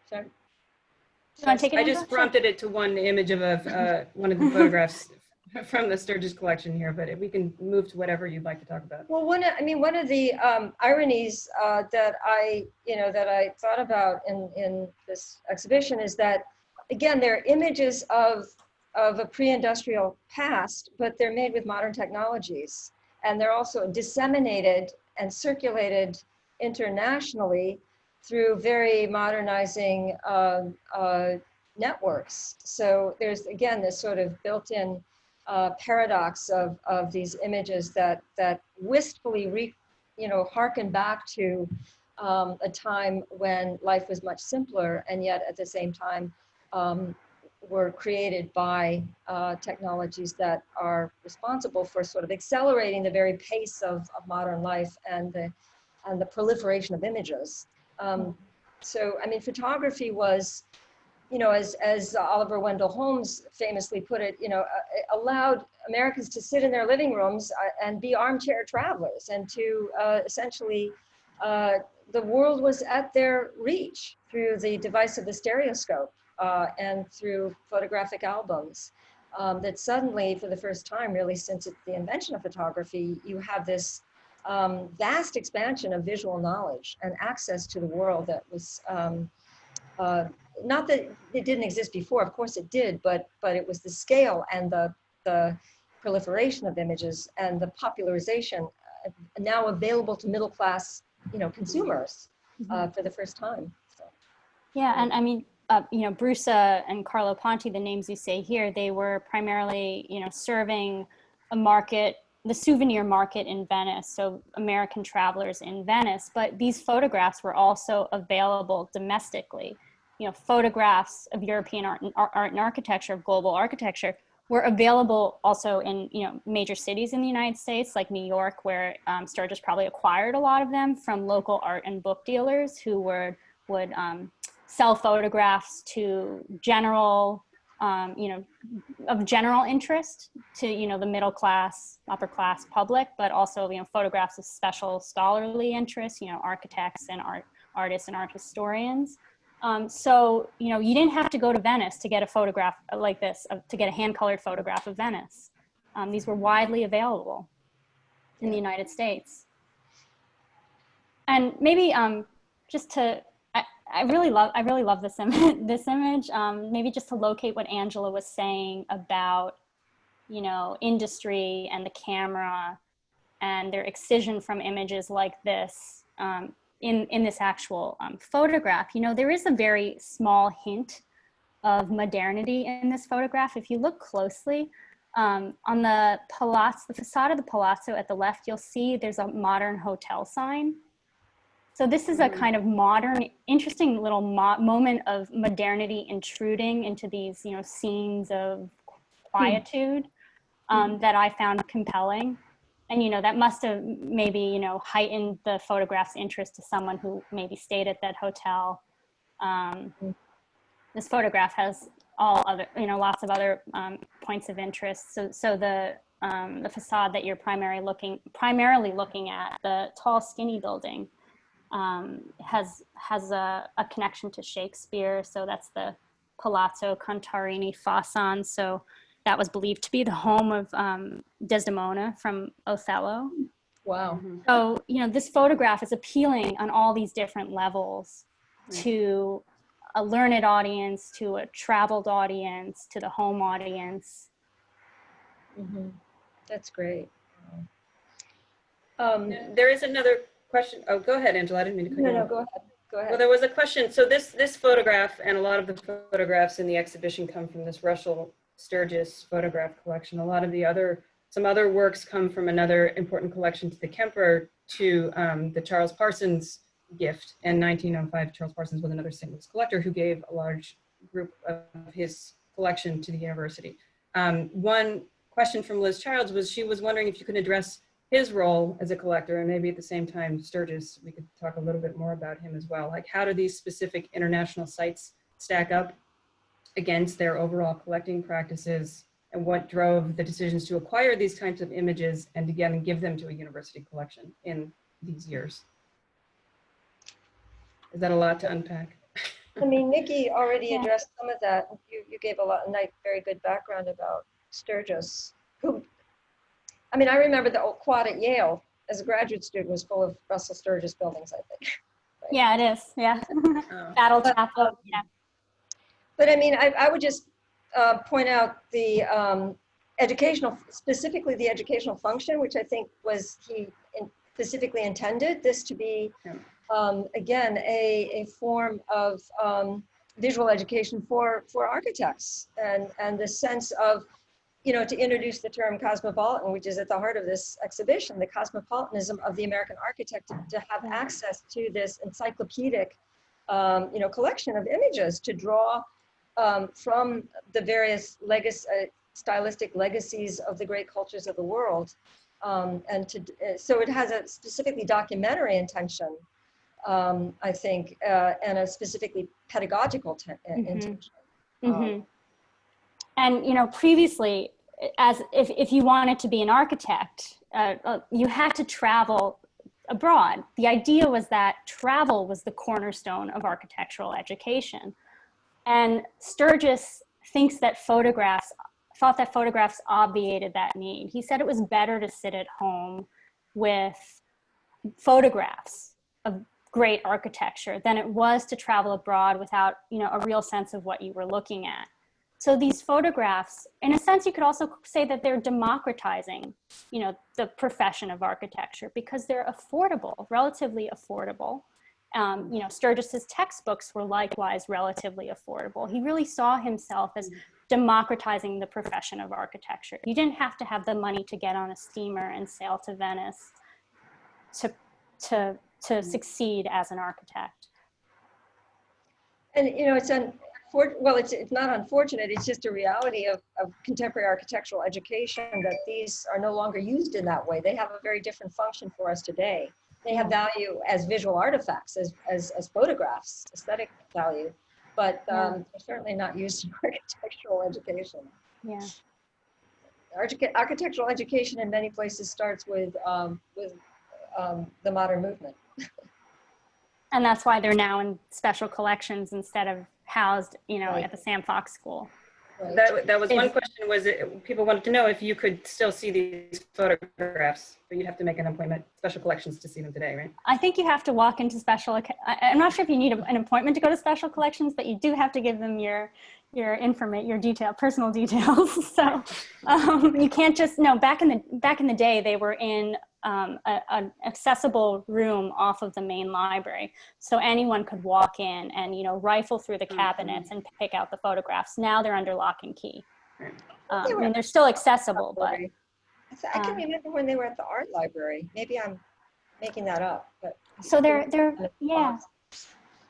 Sorry. I just prompted it to one image of one of the photographs from the Sturgis collection here, but if we can move to whatever you'd like to talk about. Well, one of the ironies that I thought about in this exhibition is that, again, they're images of a pre-industrial past, but they're made with modern technologies, and they're also disseminated and circulated internationally through very modernizing networks. So there's, again, this sort of built-in paradox of these images that wistfully harken back to a time when life was much simpler, and yet at the same time were created by technologies that are responsible for sort of accelerating the very pace of modern life and the proliferation of images. So, I mean, photography was, you know, as Oliver Wendell Holmes famously put it, you know, allowed Americans to sit in their living rooms and be armchair travelers, and to essentially, the world was at their reach through the device of the stereoscope and through photographic albums. That suddenly, for the first time, really since the invention of photography, you have this vast expansion of visual knowledge and access to the world that was, not that it didn't exist before, of course it did, but it was the scale and the proliferation of images and the popularization now available to middle class, you know, consumers for the first time. So. Yeah, and I mean, you know, Brusa and Carlo Ponti, the names you say here, they were primarily, you know, serving a market, the souvenir market in Venice, so American travelers in Venice, but these photographs were also available domestically. You know, photographs of European art and architecture, of global architecture, were available also in, you know, major cities in the United States, like New York, where Sturgis probably acquired a lot of them from local art and book dealers who would sell photographs to general, you know, of general interest to, you know, the middle class, upper class public, but also, you know, photographs of special scholarly interest, you know, architects and artists and art historians. So, you know, you didn't have to go to Venice to get a photograph like this, to get a hand-colored photograph of Venice. These were widely available in the United States. And maybe just to, I really love this this image. Maybe just to locate what Angela was saying about, you know, industry and the camera and their excision from images like this in this actual photograph. You know, there is a very small hint of modernity in this photograph. If you look closely, on the palazzo, the facade of the palazzo at the left, you'll see there's a modern hotel sign. So this is a kind of modern, interesting little moment of modernity intruding into these, you know, scenes of quietude that I found compelling. And, you know, that must have maybe, you know, heightened the photograph's interest to someone who maybe stayed at that hotel. This photograph has all other, you know, lots of other points of interest. So the facade that you're primarily looking at, the tall, skinny building, has a connection to Shakespeare. So that's the Palazzo Contarini Fasan. So that was believed to be the home of Desdemona from Othello. Wow. So, you know, this photograph is appealing on all these different levels to a learned audience, to a traveled audience, to the home audience. That's great. There is another question. Oh, go ahead, Angela. I didn't mean to cut you off. No, go ahead. Go ahead. Well, there was a question. So this photograph and a lot of the photographs in the exhibition come from this Russell Sturgis photograph collection. A lot of some other works come from another important collection to the Kemper, to the Charles Parsons gift. In 1905, Charles Parsons was another St. Louis collector who gave a large group of his collection to the university. One question from Liz Childs was, she was wondering if you could address his role as a collector, and maybe at the same time, Sturgis, we could talk a little bit more about him as well. Like, how do these specific international sites stack up against their overall collecting practices, and what drove the decisions to acquire these types of images and again give them to a university collection in these years? Is that a lot to unpack? I mean, Nikki already addressed some of that. You gave a nice, very good background about Sturgis, who, I mean, I remember the old quad at Yale as a graduate student was full of Russell Sturgis buildings, I think. Right? Yeah, it is. Yeah. Battle Chapel. Yeah. But I mean, I would just point out the specifically the educational function, which I think was specifically intended this to be, again, a form of visual education for architects, and the sense of, you know, to introduce the term cosmopolitan, which is at the heart of this exhibition, the cosmopolitanism of the American architect, to have access to this encyclopedic, you know, collection of images to draw from the various stylistic legacies of the great cultures of the world, so it has a specifically documentary intention, I think, and a specifically pedagogical intention. And, you know, previously, as if you wanted to be an architect, you had to travel abroad. The idea was that travel was the cornerstone of architectural education. And Sturgis thought that photographs obviated that need. He said it was better to sit at home with photographs of great architecture than it was to travel abroad without, you know, a real sense of what you were looking at. So these photographs, in a sense, you could also say that they're democratizing, you know, the profession of architecture, because they're affordable, relatively affordable. You know, Sturgis's textbooks were likewise relatively affordable. He really saw himself as democratizing the profession of architecture. You didn't have to have the money to get on a steamer and sail to Venice to succeed as an architect. And, you know, it's not unfortunate, it's just a reality of contemporary architectural education that these are no longer used in that way. They have a very different function for us today. They have value as visual artifacts, as photographs, aesthetic value, but they're certainly not used in architectural education. Yeah. Architectural education in many places starts with the modern movement. And that's why they're now in special collections instead of housed, you know, at the Sam Fox School. Right. That was one Is- question, was people wanted to know if you could still see these photographs, but you'd have to make an appointment, special collections to see them today, right? I think you have to walk into I'm not sure if you need an appointment to go to special collections, but you do have to give them your personal details. So you can't just, no, back in the day, they were in an accessible room off of the main library. So anyone could walk in and, rifle through the cabinets and pick out the photographs. Now they're under lock and key. I mean, they're still accessible, but. I can remember when they were at the art library. Maybe I'm making that up, but. So yeah.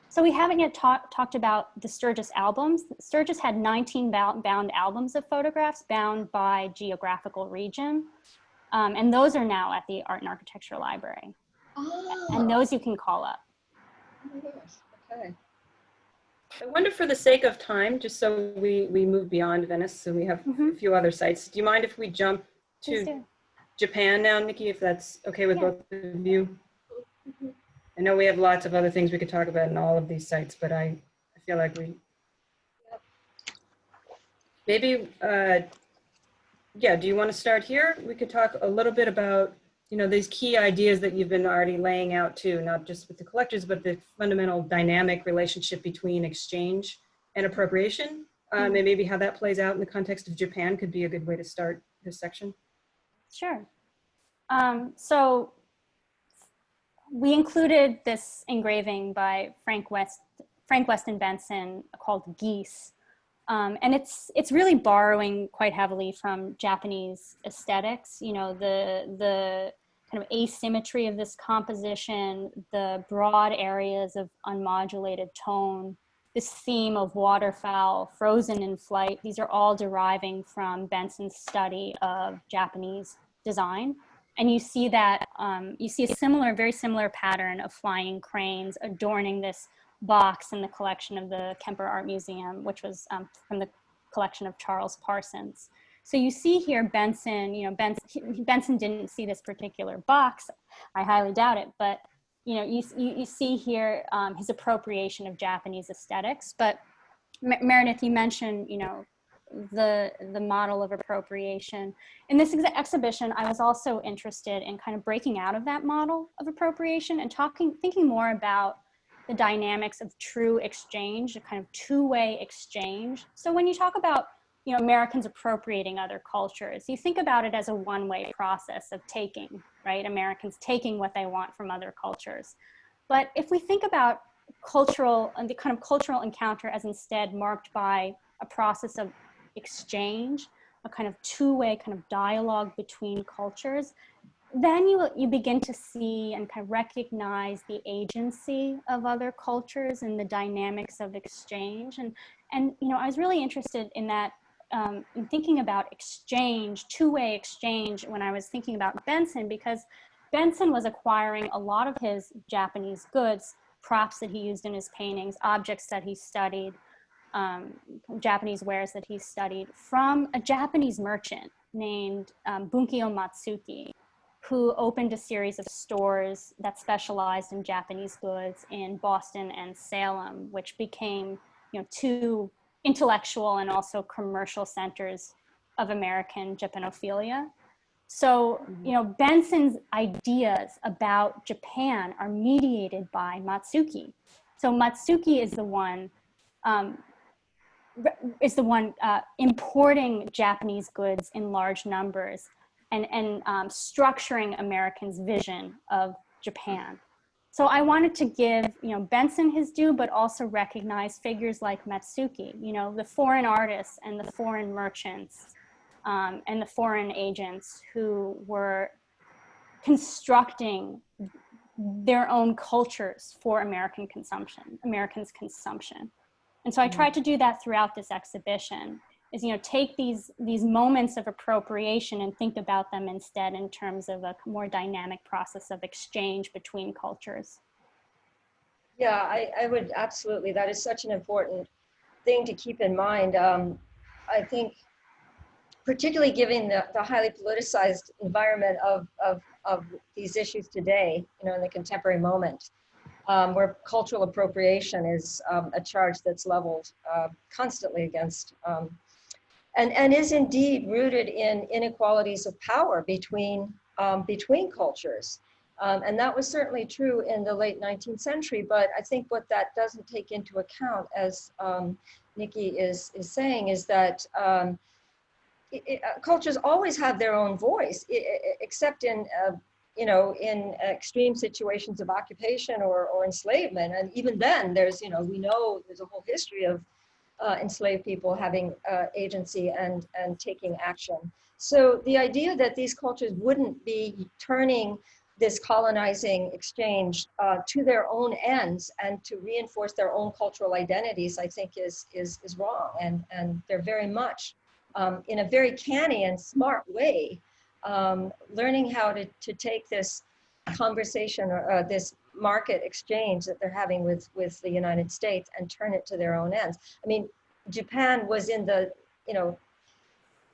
So we haven't yet talked about the Sturgis albums. Sturgis had 19 bound albums of photographs bound by geographical region. And those are now at the Art and Architecture Library. Oh. And those you can call up. Oh my gosh, okay. I wonder, for the sake of time, just so we move beyond Venice, so we have a few other sites. Do you mind if we jump to Japan now, Nikki, if that's okay with both of you? I know we have lots of other things we could talk about in all of these sites, but I feel like maybe, do you want to start here? We could talk a little bit about, these key ideas that you've been already laying out too, not just with the collectors, but the fundamental dynamic relationship between exchange and appropriation, and maybe how that plays out in the context of Japan could be a good way to start this section. Sure. So we included this engraving by Frank Weston Benson called Geese. And it's really borrowing quite heavily from Japanese aesthetics, the kind of asymmetry of this composition, the broad areas of unmodulated tone, this theme of waterfowl, frozen in flight. These are all deriving from Benson's study of Japanese design. And you see that, you see a very similar pattern of flying cranes adorning this box in the collection of the Kemper Art Museum, which was from the collection of Charles Parsons. So you see here Benson, Benson didn't see this particular box. I highly doubt it, but you see here his appropriation of Japanese aesthetics. But Meredith, you mentioned, the model of appropriation. In this exhibition, I was also interested in kind of breaking out of that model of appropriation and thinking more about the dynamics of true exchange, a kind of two-way exchange. So when you talk about, Americans appropriating other cultures, you think about it as a one-way process of taking, right? Americans taking what they want from other cultures. But if we think about the kind of cultural encounter as instead marked by a process of exchange, a kind of two-way kind of dialogue between cultures, then you begin to see and kind of recognize the agency of other cultures and the dynamics of exchange. And I was really interested in that, in thinking about exchange, two-way exchange, when I was thinking about Benson, because Benson was acquiring a lot of his Japanese goods, props that he used in his paintings, objects that he studied, Japanese wares that he studied from a Japanese merchant named Bunkyo Matsuki, who opened a series of stores that specialized in Japanese goods in Boston and Salem, which became, two intellectual and also commercial centers of American Japanophilia. So, Benson's ideas about Japan are mediated by Matsuki. So Matsuki is the one importing Japanese goods in large numbers and structuring Americans' vision of Japan. So I wanted to give, Benson his due, but also recognize figures like Matsuki, the foreign artists and the foreign merchants and the foreign agents who were constructing their own cultures for Americans' consumption. And so I tried to do that throughout this exhibition, is, take these moments of appropriation and think about them instead in terms of a more dynamic process of exchange between cultures. Yeah, I would absolutely. That is such an important thing to keep in mind. I think, particularly given the highly politicized environment of these issues today, in the contemporary moment, where cultural appropriation is a charge that's leveled constantly against and is indeed rooted in inequalities of power between cultures. And that was certainly true in the late 19th century, but I think what that doesn't take into account, as Nikki is saying, is that cultures always have their own voice, except in in extreme situations of occupation or enslavement. And even then, there's, we know there's a whole history of enslaved people having agency and taking action. So the idea that these cultures wouldn't be turning this colonizing exchange to their own ends and to reinforce their own cultural identities, I think is wrong. And they're very much, in a very canny and smart way, learning how to take this conversation or this market exchange that they're having with the United States and turn it to their own ends. I mean, Japan was in the,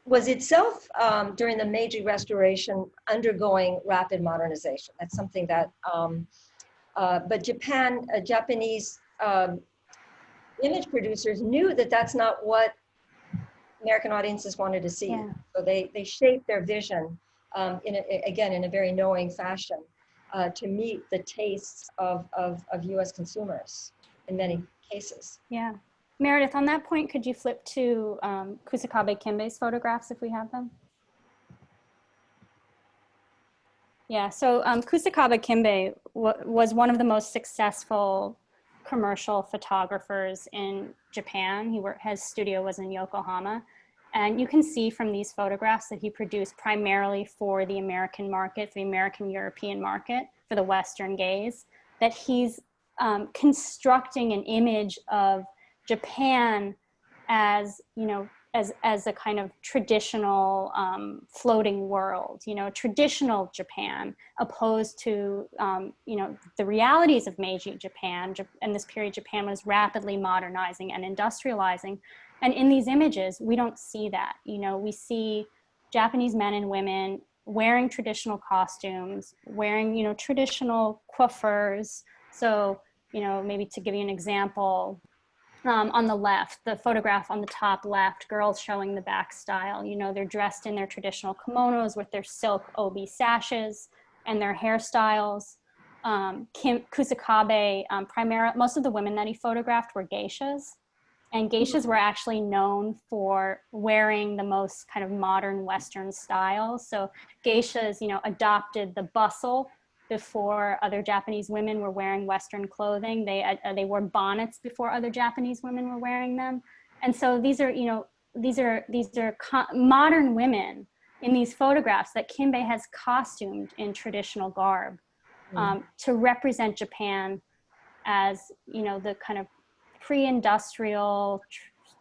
was itself during the Meiji Restoration undergoing rapid modernization. That's something that, but Japanese image producers knew that that's not what American audiences wanted to see. Yeah. So they shaped their vision, again, in a very knowing fashion to meet the tastes of US consumers in many cases. Yeah. Meredith, on that point, could you flip to Kusukabe Kimbe's photographs if we have them? Yeah, so Kusukabe Kimbe was one of the most successful commercial photographers in Japan. His studio was in Yokohama. And you can see from these photographs that he produced primarily for the American market, for the American European market, for the Western gaze, that he's constructing an image of Japan as, as a kind of traditional floating world, traditional Japan, opposed to, the realities of Meiji Japan. And this period, Japan was rapidly modernizing and industrializing. And in these images, we don't see that. We see Japanese men and women wearing traditional costumes, wearing, traditional coiffures. So, maybe to give you an example, on the left, the photograph on the top left, girls showing the back style, they're dressed in their traditional kimonos with their silk obi sashes and their hairstyles. Kusukabe, most of the women that he photographed were geishas. And geishas were actually known for wearing the most kind of modern Western styles. So geishas, adopted the bustle before other Japanese women were wearing Western clothing. They wore bonnets before other Japanese women were wearing them. And so these are modern women in these photographs that Kimbe has costumed in traditional garb to represent Japan as, the kind of pre-industrial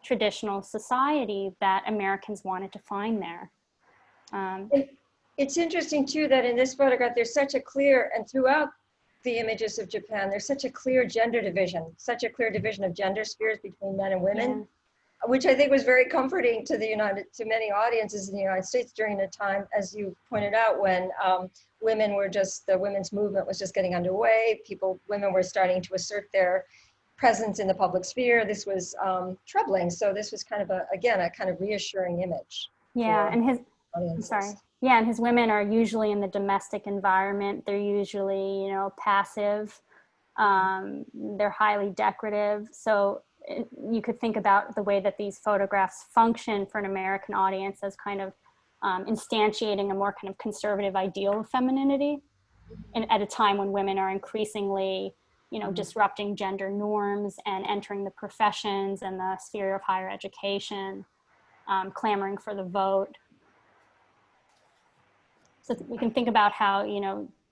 traditional society that Americans wanted to find there. It's interesting too that in this photograph there's such a clear, and throughout the images of Japan, there's such a clear gender division, such a clear division of gender spheres between men and women, which I think was very comforting to many audiences in the United States during a time, as you pointed out, when the women's movement was just getting underway. Women were starting to assert their presence in the public sphere. This was troubling. So this was kind of a kind of reassuring image. Yeah, and and his women are usually in the domestic environment. They're usually, passive. They're highly decorative. So you could think about the way that these photographs function for an American audience as kind of instantiating a more kind of conservative ideal of femininity, and at a time when women are increasingly disrupting gender norms and entering the professions and the sphere of higher education, clamoring for the vote. So we can think about how,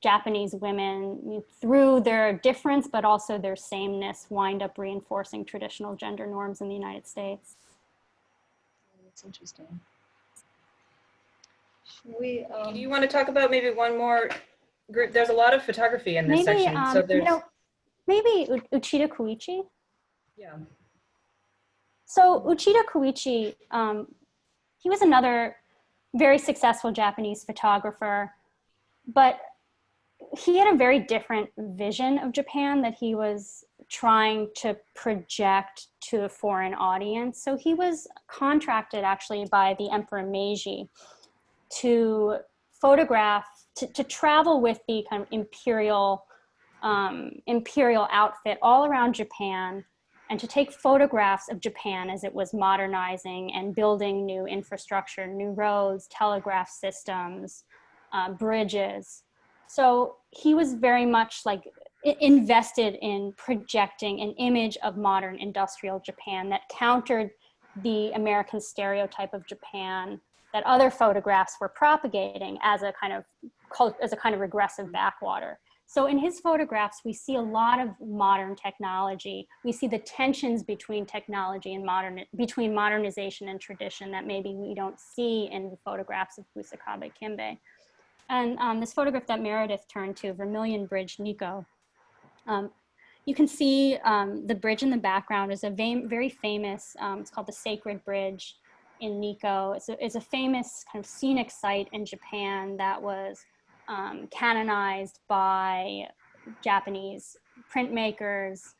Japanese women, through their difference, but also their sameness, wind up reinforcing traditional gender norms in the United States. That's interesting. Do you want to talk about maybe one more group? There's a lot of photography in this section. So there's... Maybe Uchida Koichi. Yeah. So Uchida Koichi, he was another very successful Japanese photographer, but he had a very different vision of Japan that he was trying to project to a foreign audience. So he was contracted actually by the Emperor Meiji to photograph, to travel with the kind of imperial outfit all around Japan, and to take photographs of Japan as it was modernizing and building new infrastructure, new roads, telegraph systems, bridges. So he was very much like invested in projecting an image of modern industrial Japan that countered the American stereotype of Japan that other photographs were propagating as a kind of regressive backwater. So in his photographs, we see a lot of modern technology. We see the tensions between technology and between modernization and tradition that maybe we don't see in the photographs of Kusukabe Kimbe. And this photograph that Meredith turned to, Vermilion Bridge, Nikko, you can see the bridge in the background is a very famous, it's called the Sacred Bridge in Nikko. It's a famous kind of scenic site in Japan that was canonized by Japanese printmakers.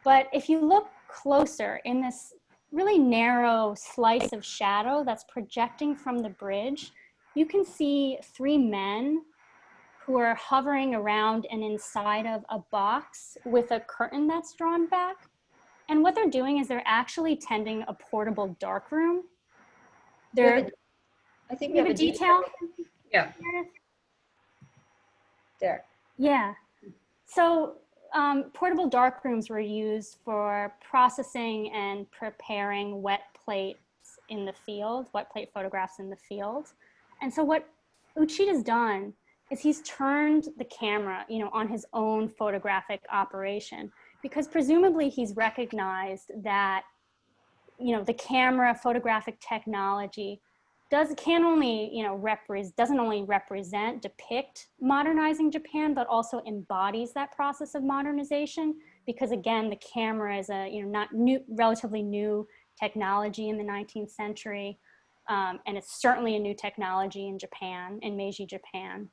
But if you look closer in this really narrow slice of shadow that's projecting from the bridge, you can see three men who are hovering around and inside of a box with a curtain that's drawn back. And what they're doing is they're actually tending a portable darkroom. I think we have a detail. Yeah. There. Yeah. So portable darkrooms were used for processing and preparing wet plates in the field, wet plate photographs in the field. And so what Uchida's done is he's turned the camera, on his own photographic operation, because presumably he's recognized that, the camera photographic technology doesn't only depict modernizing Japan, but also embodies that process of modernization. Because again, the camera is a relatively new technology in the 19th century, and it's certainly a new technology in Japan, in Meiji Japan.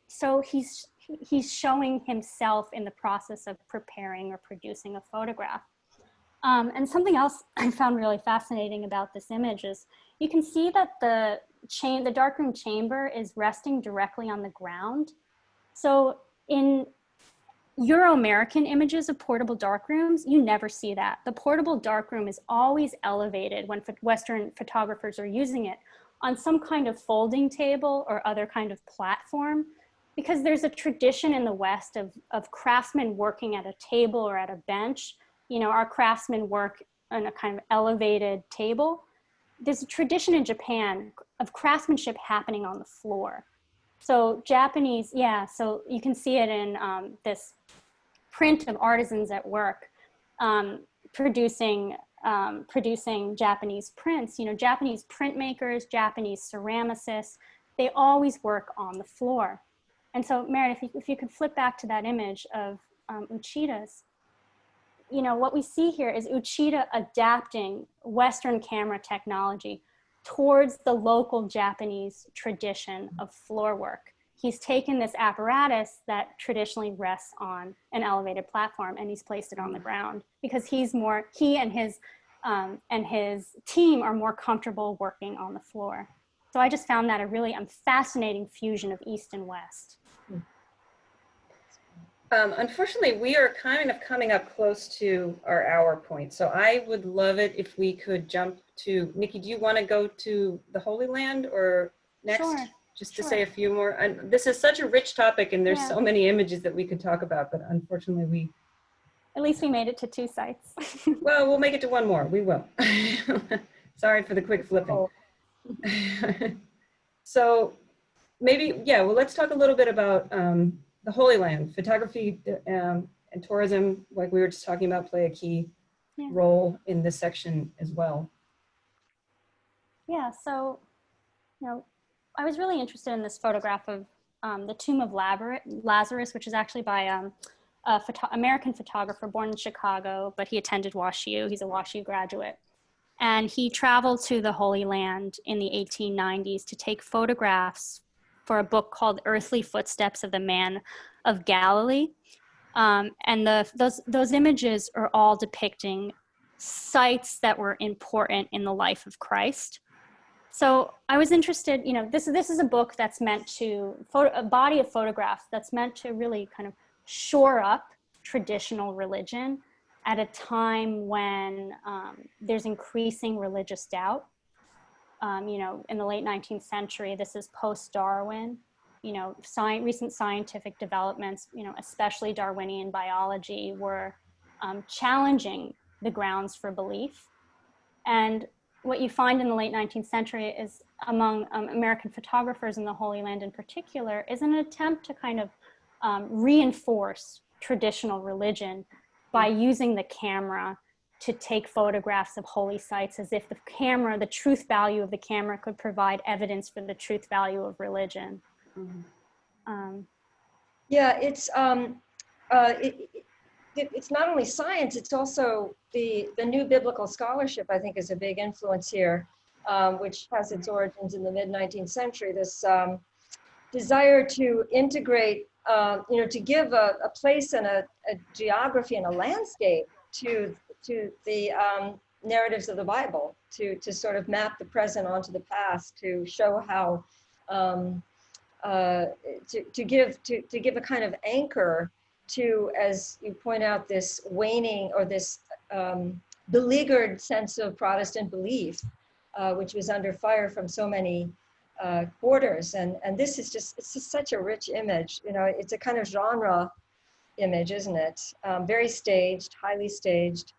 So he's showing himself in the process of preparing or producing a photograph. And something else I found really fascinating about this image is you can see that the darkroom chamber is resting directly on the ground. So in Euro-American images of portable darkrooms, you never see that. The portable darkroom is always elevated when Western photographers are using it on some kind of folding table or other kind of platform, because there's a tradition in the West of craftsmen working at a table or at a bench. Our craftsmen work on a kind of elevated table. There's a tradition in Japan of craftsmanship happening on the floor. So so you can see it in this print of artisans at work producing Japanese prints. Japanese printmakers, Japanese ceramicists, they always work on the floor. And so Meredith, if you could flip back to that image of Uchida's, what we see here is Uchida adapting Western camera technology towards the local Japanese tradition of floor work. He's taken this apparatus that traditionally rests on an elevated platform, and he's placed it on the ground because he and his team are more comfortable working on the floor. So I just found that a really fascinating fusion of East and West. Unfortunately, we are kind of coming up close to our hour point. So I would love it if we could jump to, Nikki, do you want to go to the Holy Land or next? Sure. Just to say a few more. And this is such a rich topic and there's so many images that we could talk about, but unfortunately At least we made it to 2 sites. Well, we'll make it to one more. We will. Sorry for the quick flipping. Oh. So maybe, let's talk a little bit about the Holy Land. Photography and tourism, like we were just talking about, play a key role in this section as well. Yeah, so, I was really interested in this photograph of the tomb of Lazarus, which is actually by American photographer born in Chicago, but he attended WashU. He's a WashU graduate. And he traveled to the Holy Land in the 1890s to take photographs for a book called Earthly Footsteps of the Man of Galilee. And those images are all depicting sites that were important in the life of Christ. So I was interested, you know, this is a book that's meant to, a body of photographs that's meant to really kind of shore up traditional religion at a time when there's increasing religious doubt. You know, in the late 19th century, this is post-Darwin, you know, recent scientific developments, you know, especially Darwinian biology, were challenging the grounds for belief. And what you find in the late 19th century is among American photographers in the Holy Land in particular is an attempt to kind of reinforce traditional religion by using the camera to take photographs of holy sites as if the camera, the truth value of the camera could provide evidence for the truth value of religion. Mm-hmm. Yeah, it's not only science, it's also the new biblical scholarship, I think, is a big influence here, which has its origins in the mid-19th century. This desire to integrate, you know, to give a place and a geography and a landscape to the narratives of the Bible, to sort of map the present onto the past, to show how, to give a kind of anchor to, as you point out, this waning or this beleaguered sense of Protestant belief, which was under fire from so many quarters. And this is it's just such a rich image. You know, it's a kind of genre image, isn't it? Very staged, highly staged,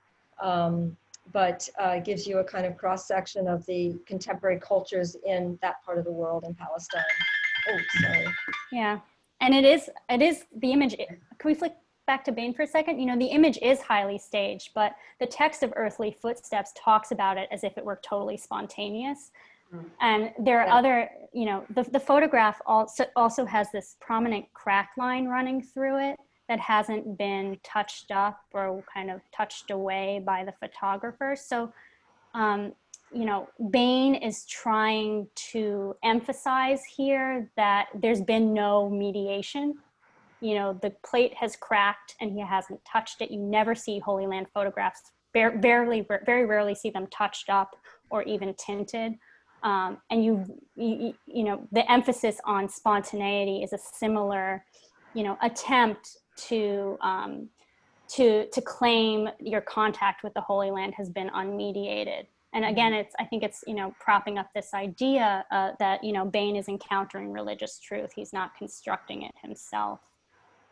but gives you a kind of cross-section of the contemporary cultures in that part of the world, in Palestine. Oh, sorry. Yeah. And it is the image. Can we flick back to Bain for a second? You know, the image is highly staged, but the text of Earthly Footsteps talks about it as if it were totally spontaneous. And there are other, you know, the photograph also has this prominent crack line running through it that hasn't been touched up or kind of touched away by the photographer. So, you know, Bain is trying to emphasize here that there's been no mediation. You know, the plate has cracked and he hasn't touched it. You never see Holy Land photographs, very rarely see them touched up or even tinted. And you know, the emphasis on spontaneity is a similar, you know, attempt to claim your contact with the Holy Land has been unmediated. And again, I think it's, you know, propping up this idea that, you know, Bain is encountering religious truth. He's not constructing it himself.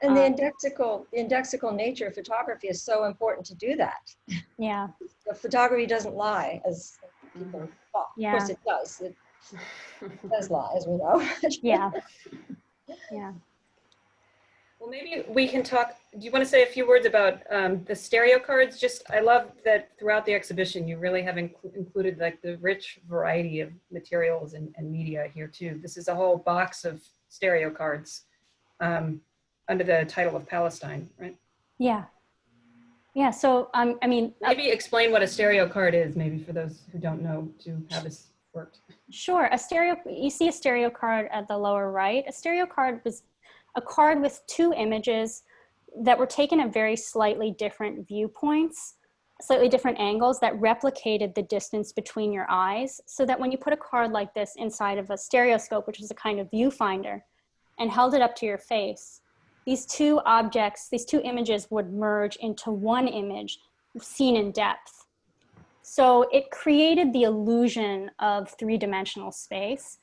And the indexical nature of photography is so important to do that. Yeah. The photography doesn't lie, as people thought. Yeah. Of course it does. It does lie, as we know. Yeah. Yeah. Well, maybe we can talk, do you want to say a few words about the stereo cards? I love that throughout the exhibition, you really have included like the rich variety of materials and media here too. This is a whole box of stereo cards under the title of Palestine, right? Yeah. Yeah, so I mean, maybe explain what a stereo card is, maybe for those who don't know to how this worked. Sure, you see a stereo card at the lower right. A stereo card was a card with two images that were taken at very slightly different viewpoints, slightly different angles that replicated the distance between your eyes, so that when you put a card like this inside of a stereoscope, which is a kind of viewfinder, and held it up to your face, these two images would merge into one image seen in depth. So it created the illusion of three-dimensional space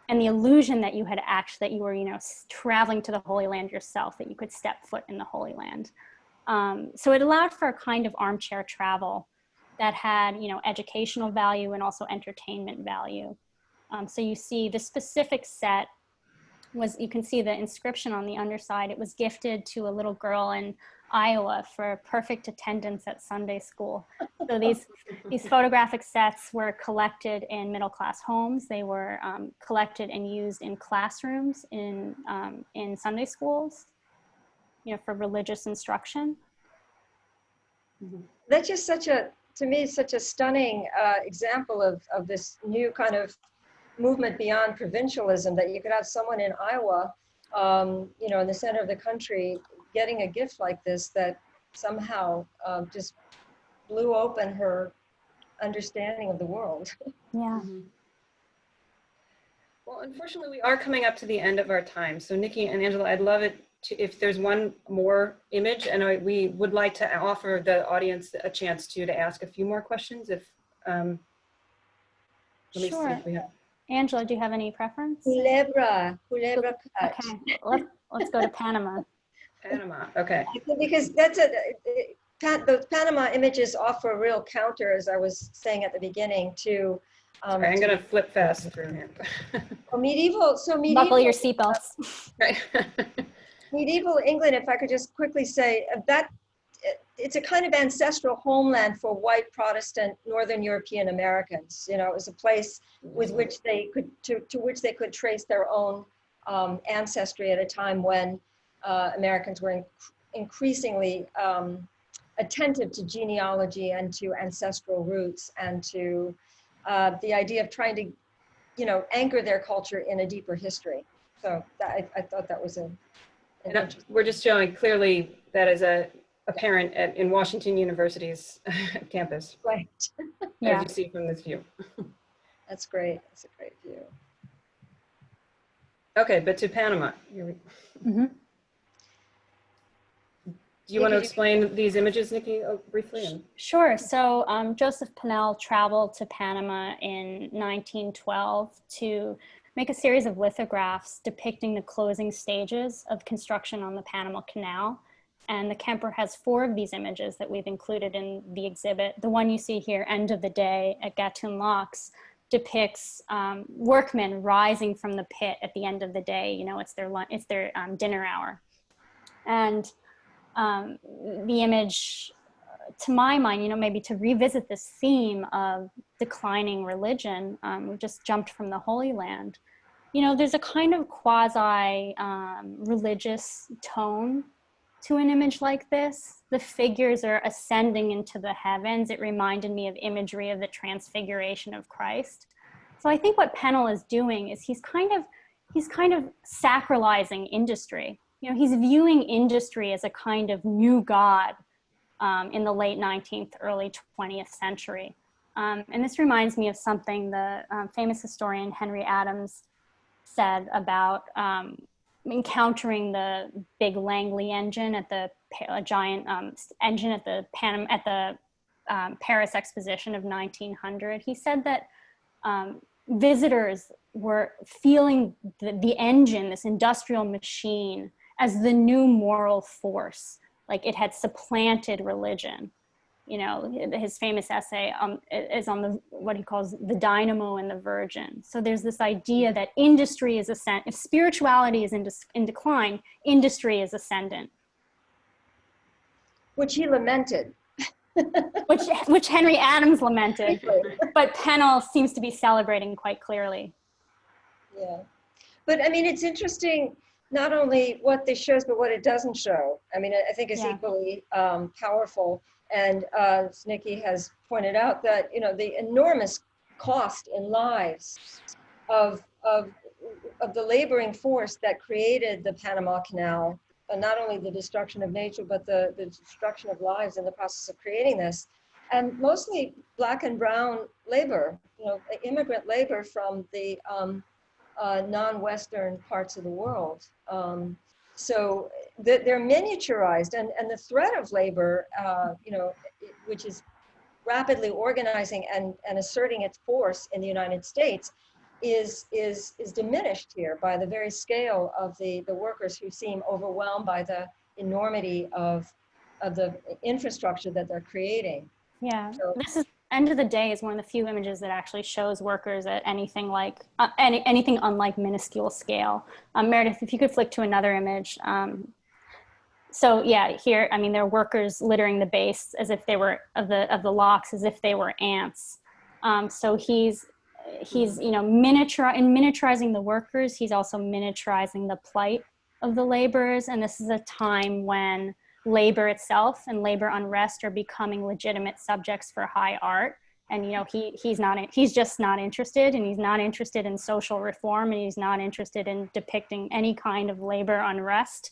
and the illusion that you were, you know, traveling to the Holy Land yourself, that you could step foot in the Holy Land. So it allowed for a kind of armchair travel that had, you know, educational value and also entertainment value. So you see the specific set you can see the inscription on the underside. It was gifted to a little girl in Iowa for perfect attendance at Sunday school. So these photographic sets were collected in middle-class homes. They were collected and used in classrooms in Sunday schools, you know, for religious instruction. That's just to me, such a stunning example of this new kind of movement beyond provincialism, that you could have someone in Iowa, you know, in the center of the country, getting a gift like this that somehow just blew open her understanding of the world. Yeah. Well, unfortunately, we are coming up to the end of our time. So Nikki and Angela, I'd love it if there's one more image, and we would like to offer the audience a chance to ask a few more questions. If let me see Sure. if we have. Angela, do you have any preference? Culebra cut. Okay, let's go to Panama. Panama. Okay. Because those Panama images offer a real counter, as I was saying at the beginning, to Sorry, I'm going to flip fast through here. medieval. Buckle your seatbelts. Right. Medieval England, if I could just quickly say that it's a kind of ancestral homeland for white Protestant Northern European Americans. You know, it was a place with which they could to which they could trace their own ancestry at a time when Americans were increasingly attentive to genealogy and to ancestral roots and to the idea of trying to, you know, anchor their culture in a deeper history. So that, I thought that was we're just showing clearly that is apparent in Washington University's campus. Right. Yeah. As you see from this view. That's great. That's a great view. Okay, but to Panama. Mm-hmm. Do you want to explain these images, Nikki, briefly? Sure. So Joseph Pannell traveled to Panama in 1912 to make a series of lithographs depicting the closing stages of construction on the Panama Canal. And the Kemper has 4 of these images that we've included in the exhibit. The one you see here, End of the Day at Gatun Locks, depicts workmen rising from the pit at the end of the day. You know, it's their dinner hour. And the image, to my mind, you know, maybe to revisit this theme of declining religion, we just jumped from the Holy Land. You know, there's a kind of quasi religious tone to an image like this. The figures are ascending into the heavens. It reminded me of imagery of the transfiguration of Christ. So I think what Pennell is doing is he's kind of sacralizing industry. You know, he's viewing industry as a kind of new god in the late 19th, early 20th century. And this reminds me of something the famous historian Henry Adams said about encountering the big Langley engine at the giant engine at the Paris Exposition of 1900. He said that visitors were feeling the engine, this industrial machine, as the new moral force, like it had supplanted religion. You know, his famous essay is on what he calls the dynamo and the virgin. So there's this idea that industry is if spirituality is in decline, industry is ascendant. Which he lamented. which Henry Adams lamented, but Pennell seems to be celebrating quite clearly. Yeah, but I mean, it's interesting, not only what this shows, but what it doesn't show. I mean, I think it's equally powerful. And as Nikki has pointed out, that, you know, the enormous cost in lives of the laboring force that created the Panama Canal, and not only the destruction of nature, but the destruction of lives in the process of creating this, and mostly Black and brown labor, you know, immigrant labor from the non-Western parts of the world. So they're miniaturized, and the threat of labor, you know, which is rapidly organizing and asserting its force in the United States, is diminished here by the very scale of the workers who seem overwhelmed by the enormity of the infrastructure that they're creating. Yeah, so this is End of the Day is one of the few images that actually shows workers at anything like anything unlike minuscule scale. Meredith, if you could flick to another image. So yeah, here, I mean, there are workers littering the base as if they were of the locks, as if they were ants. So he's you know, miniaturizing the workers. He's also miniaturizing the plight of the laborers, and this is a time when labor itself and labor unrest are becoming legitimate subjects for high art. And, you know, he's just not interested, and he's not interested in social reform, and he's not interested in depicting any kind of labor unrest.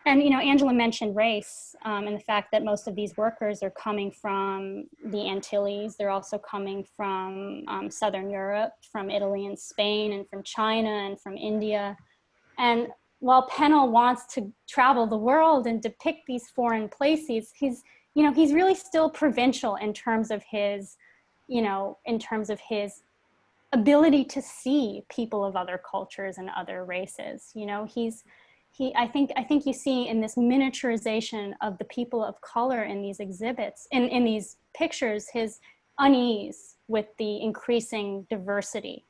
And, you know, Angela mentioned race and the fact that most of these workers are coming from the Antilles. They're also coming from Southern Europe, from Italy and Spain, and from China and from India. And while Pennell wants to travel the world and depict these foreign places, he's really still provincial in terms of his, ability to see people of other cultures and other races. You know, I think you see in this miniaturization of the people of color in these exhibits, in these pictures, his unease with the increasing diversity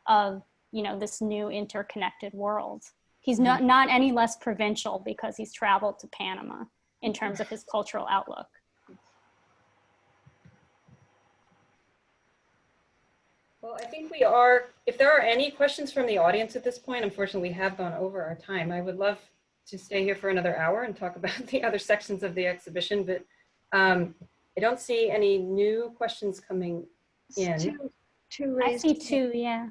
of, you know, this new interconnected world. He's not any less provincial because he's traveled to Panama in terms of his cultural outlook. Well, I think we are, if there are any questions from the audience at this point, unfortunately we have gone over our time. I would love to stay here for another hour and talk about the other sections of the exhibition, but I don't see any new questions coming in. Two raised. I see two, yeah.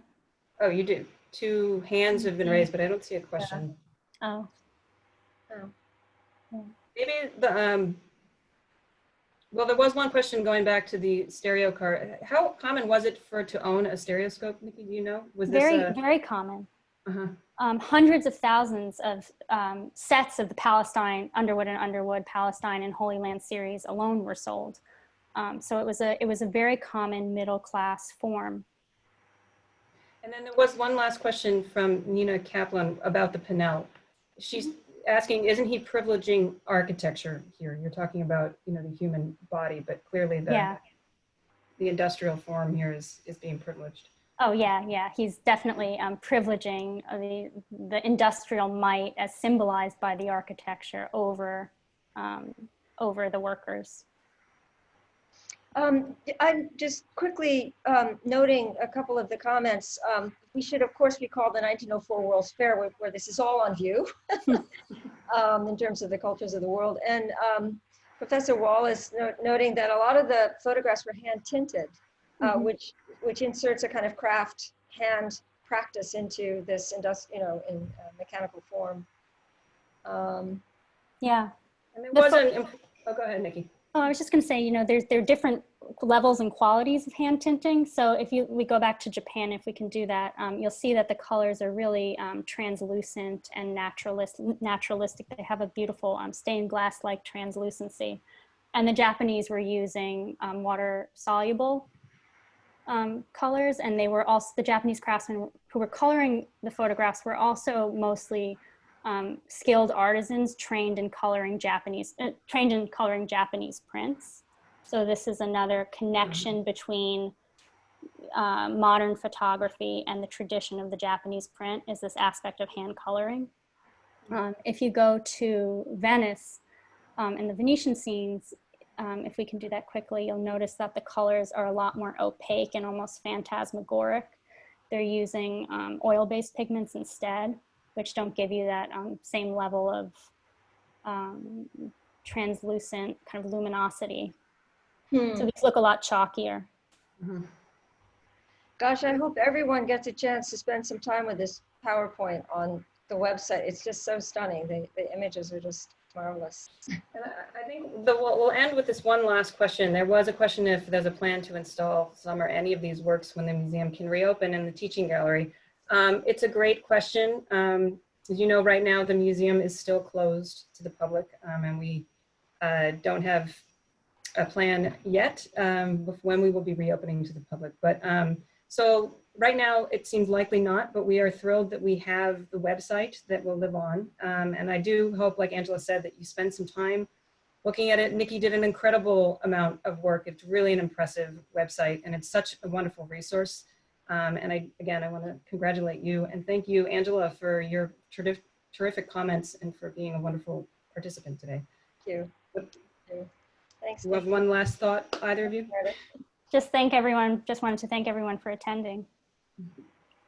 Oh, you do. 2 hands have been raised, but I don't see a question. Oh. Maybe the, well, there was one question going back to the stereo car. How common was it to own a stereoscope, Nikki? Do you know? Was this very common. Uh-huh. Hundreds of thousands of sets of the Palestine, Underwood and Underwood, Palestine and Holy Land series alone were sold. So it was a very common middle class form. And then there was one last question from Nina Kaplan about the Panel. She's asking, isn't he privileging architecture here? You're talking about, you know, the human body, but clearly the industrial form here is being privileged. Oh yeah. He's definitely privileging the industrial might as symbolized by the architecture over the workers. I'm just quickly noting a couple of the comments. We should, of course, recall the 1904 World's Fair, where this is all on view in terms of the cultures of the world. And Professor Wallace noting that a lot of the photographs were hand tinted, which inserts a kind of craft hand practice into this in mechanical form. Yeah. And there was oh, go ahead, Nikki. Oh, I was just going to say, you know, there are different levels and qualities of hand tinting. So if we go back to Japan, if we can do that, you'll see that the colors are really translucent and naturalistic. They have a beautiful stained glass-like translucency. And the Japanese were using water-soluble colors, and they were also, the Japanese craftsmen who were coloring the photographs were also mostly skilled artisans trained in coloring Japanese prints. So this is another connection between modern photography and the tradition of the Japanese print, is this aspect of hand coloring. If you go to Venice in the Venetian scenes, if we can do that quickly, you'll notice that the colors are a lot more opaque and almost phantasmagoric. They're using oil-based pigments instead, which don't give you that same level of translucent kind of luminosity. So these look a lot chalkier. Gosh, I hope everyone gets a chance to spend some time with this PowerPoint on the website. It's just so stunning. The images are just marvelous. And I think we'll end with this one last question. There was a question if there's a plan to install some or any of these works when the museum can reopen in the teaching gallery. It's a great question. As you know, right now the museum is still closed to the public, and we don't have a plan yet when we will be reopening to the public. But so right now it seems likely not, but we are thrilled that we have the website that will live on. And I do hope, like Angela said, that you spend some time looking at it. Nikki did an incredible amount of work. It's really an impressive website, and it's such a wonderful resource. And again, I want to congratulate you and thank you, Angela, for your terrific comments and for being a wonderful participant today. Thank you. Thanks. Do you have one last thought, either of you? Just wanted to thank everyone for attending.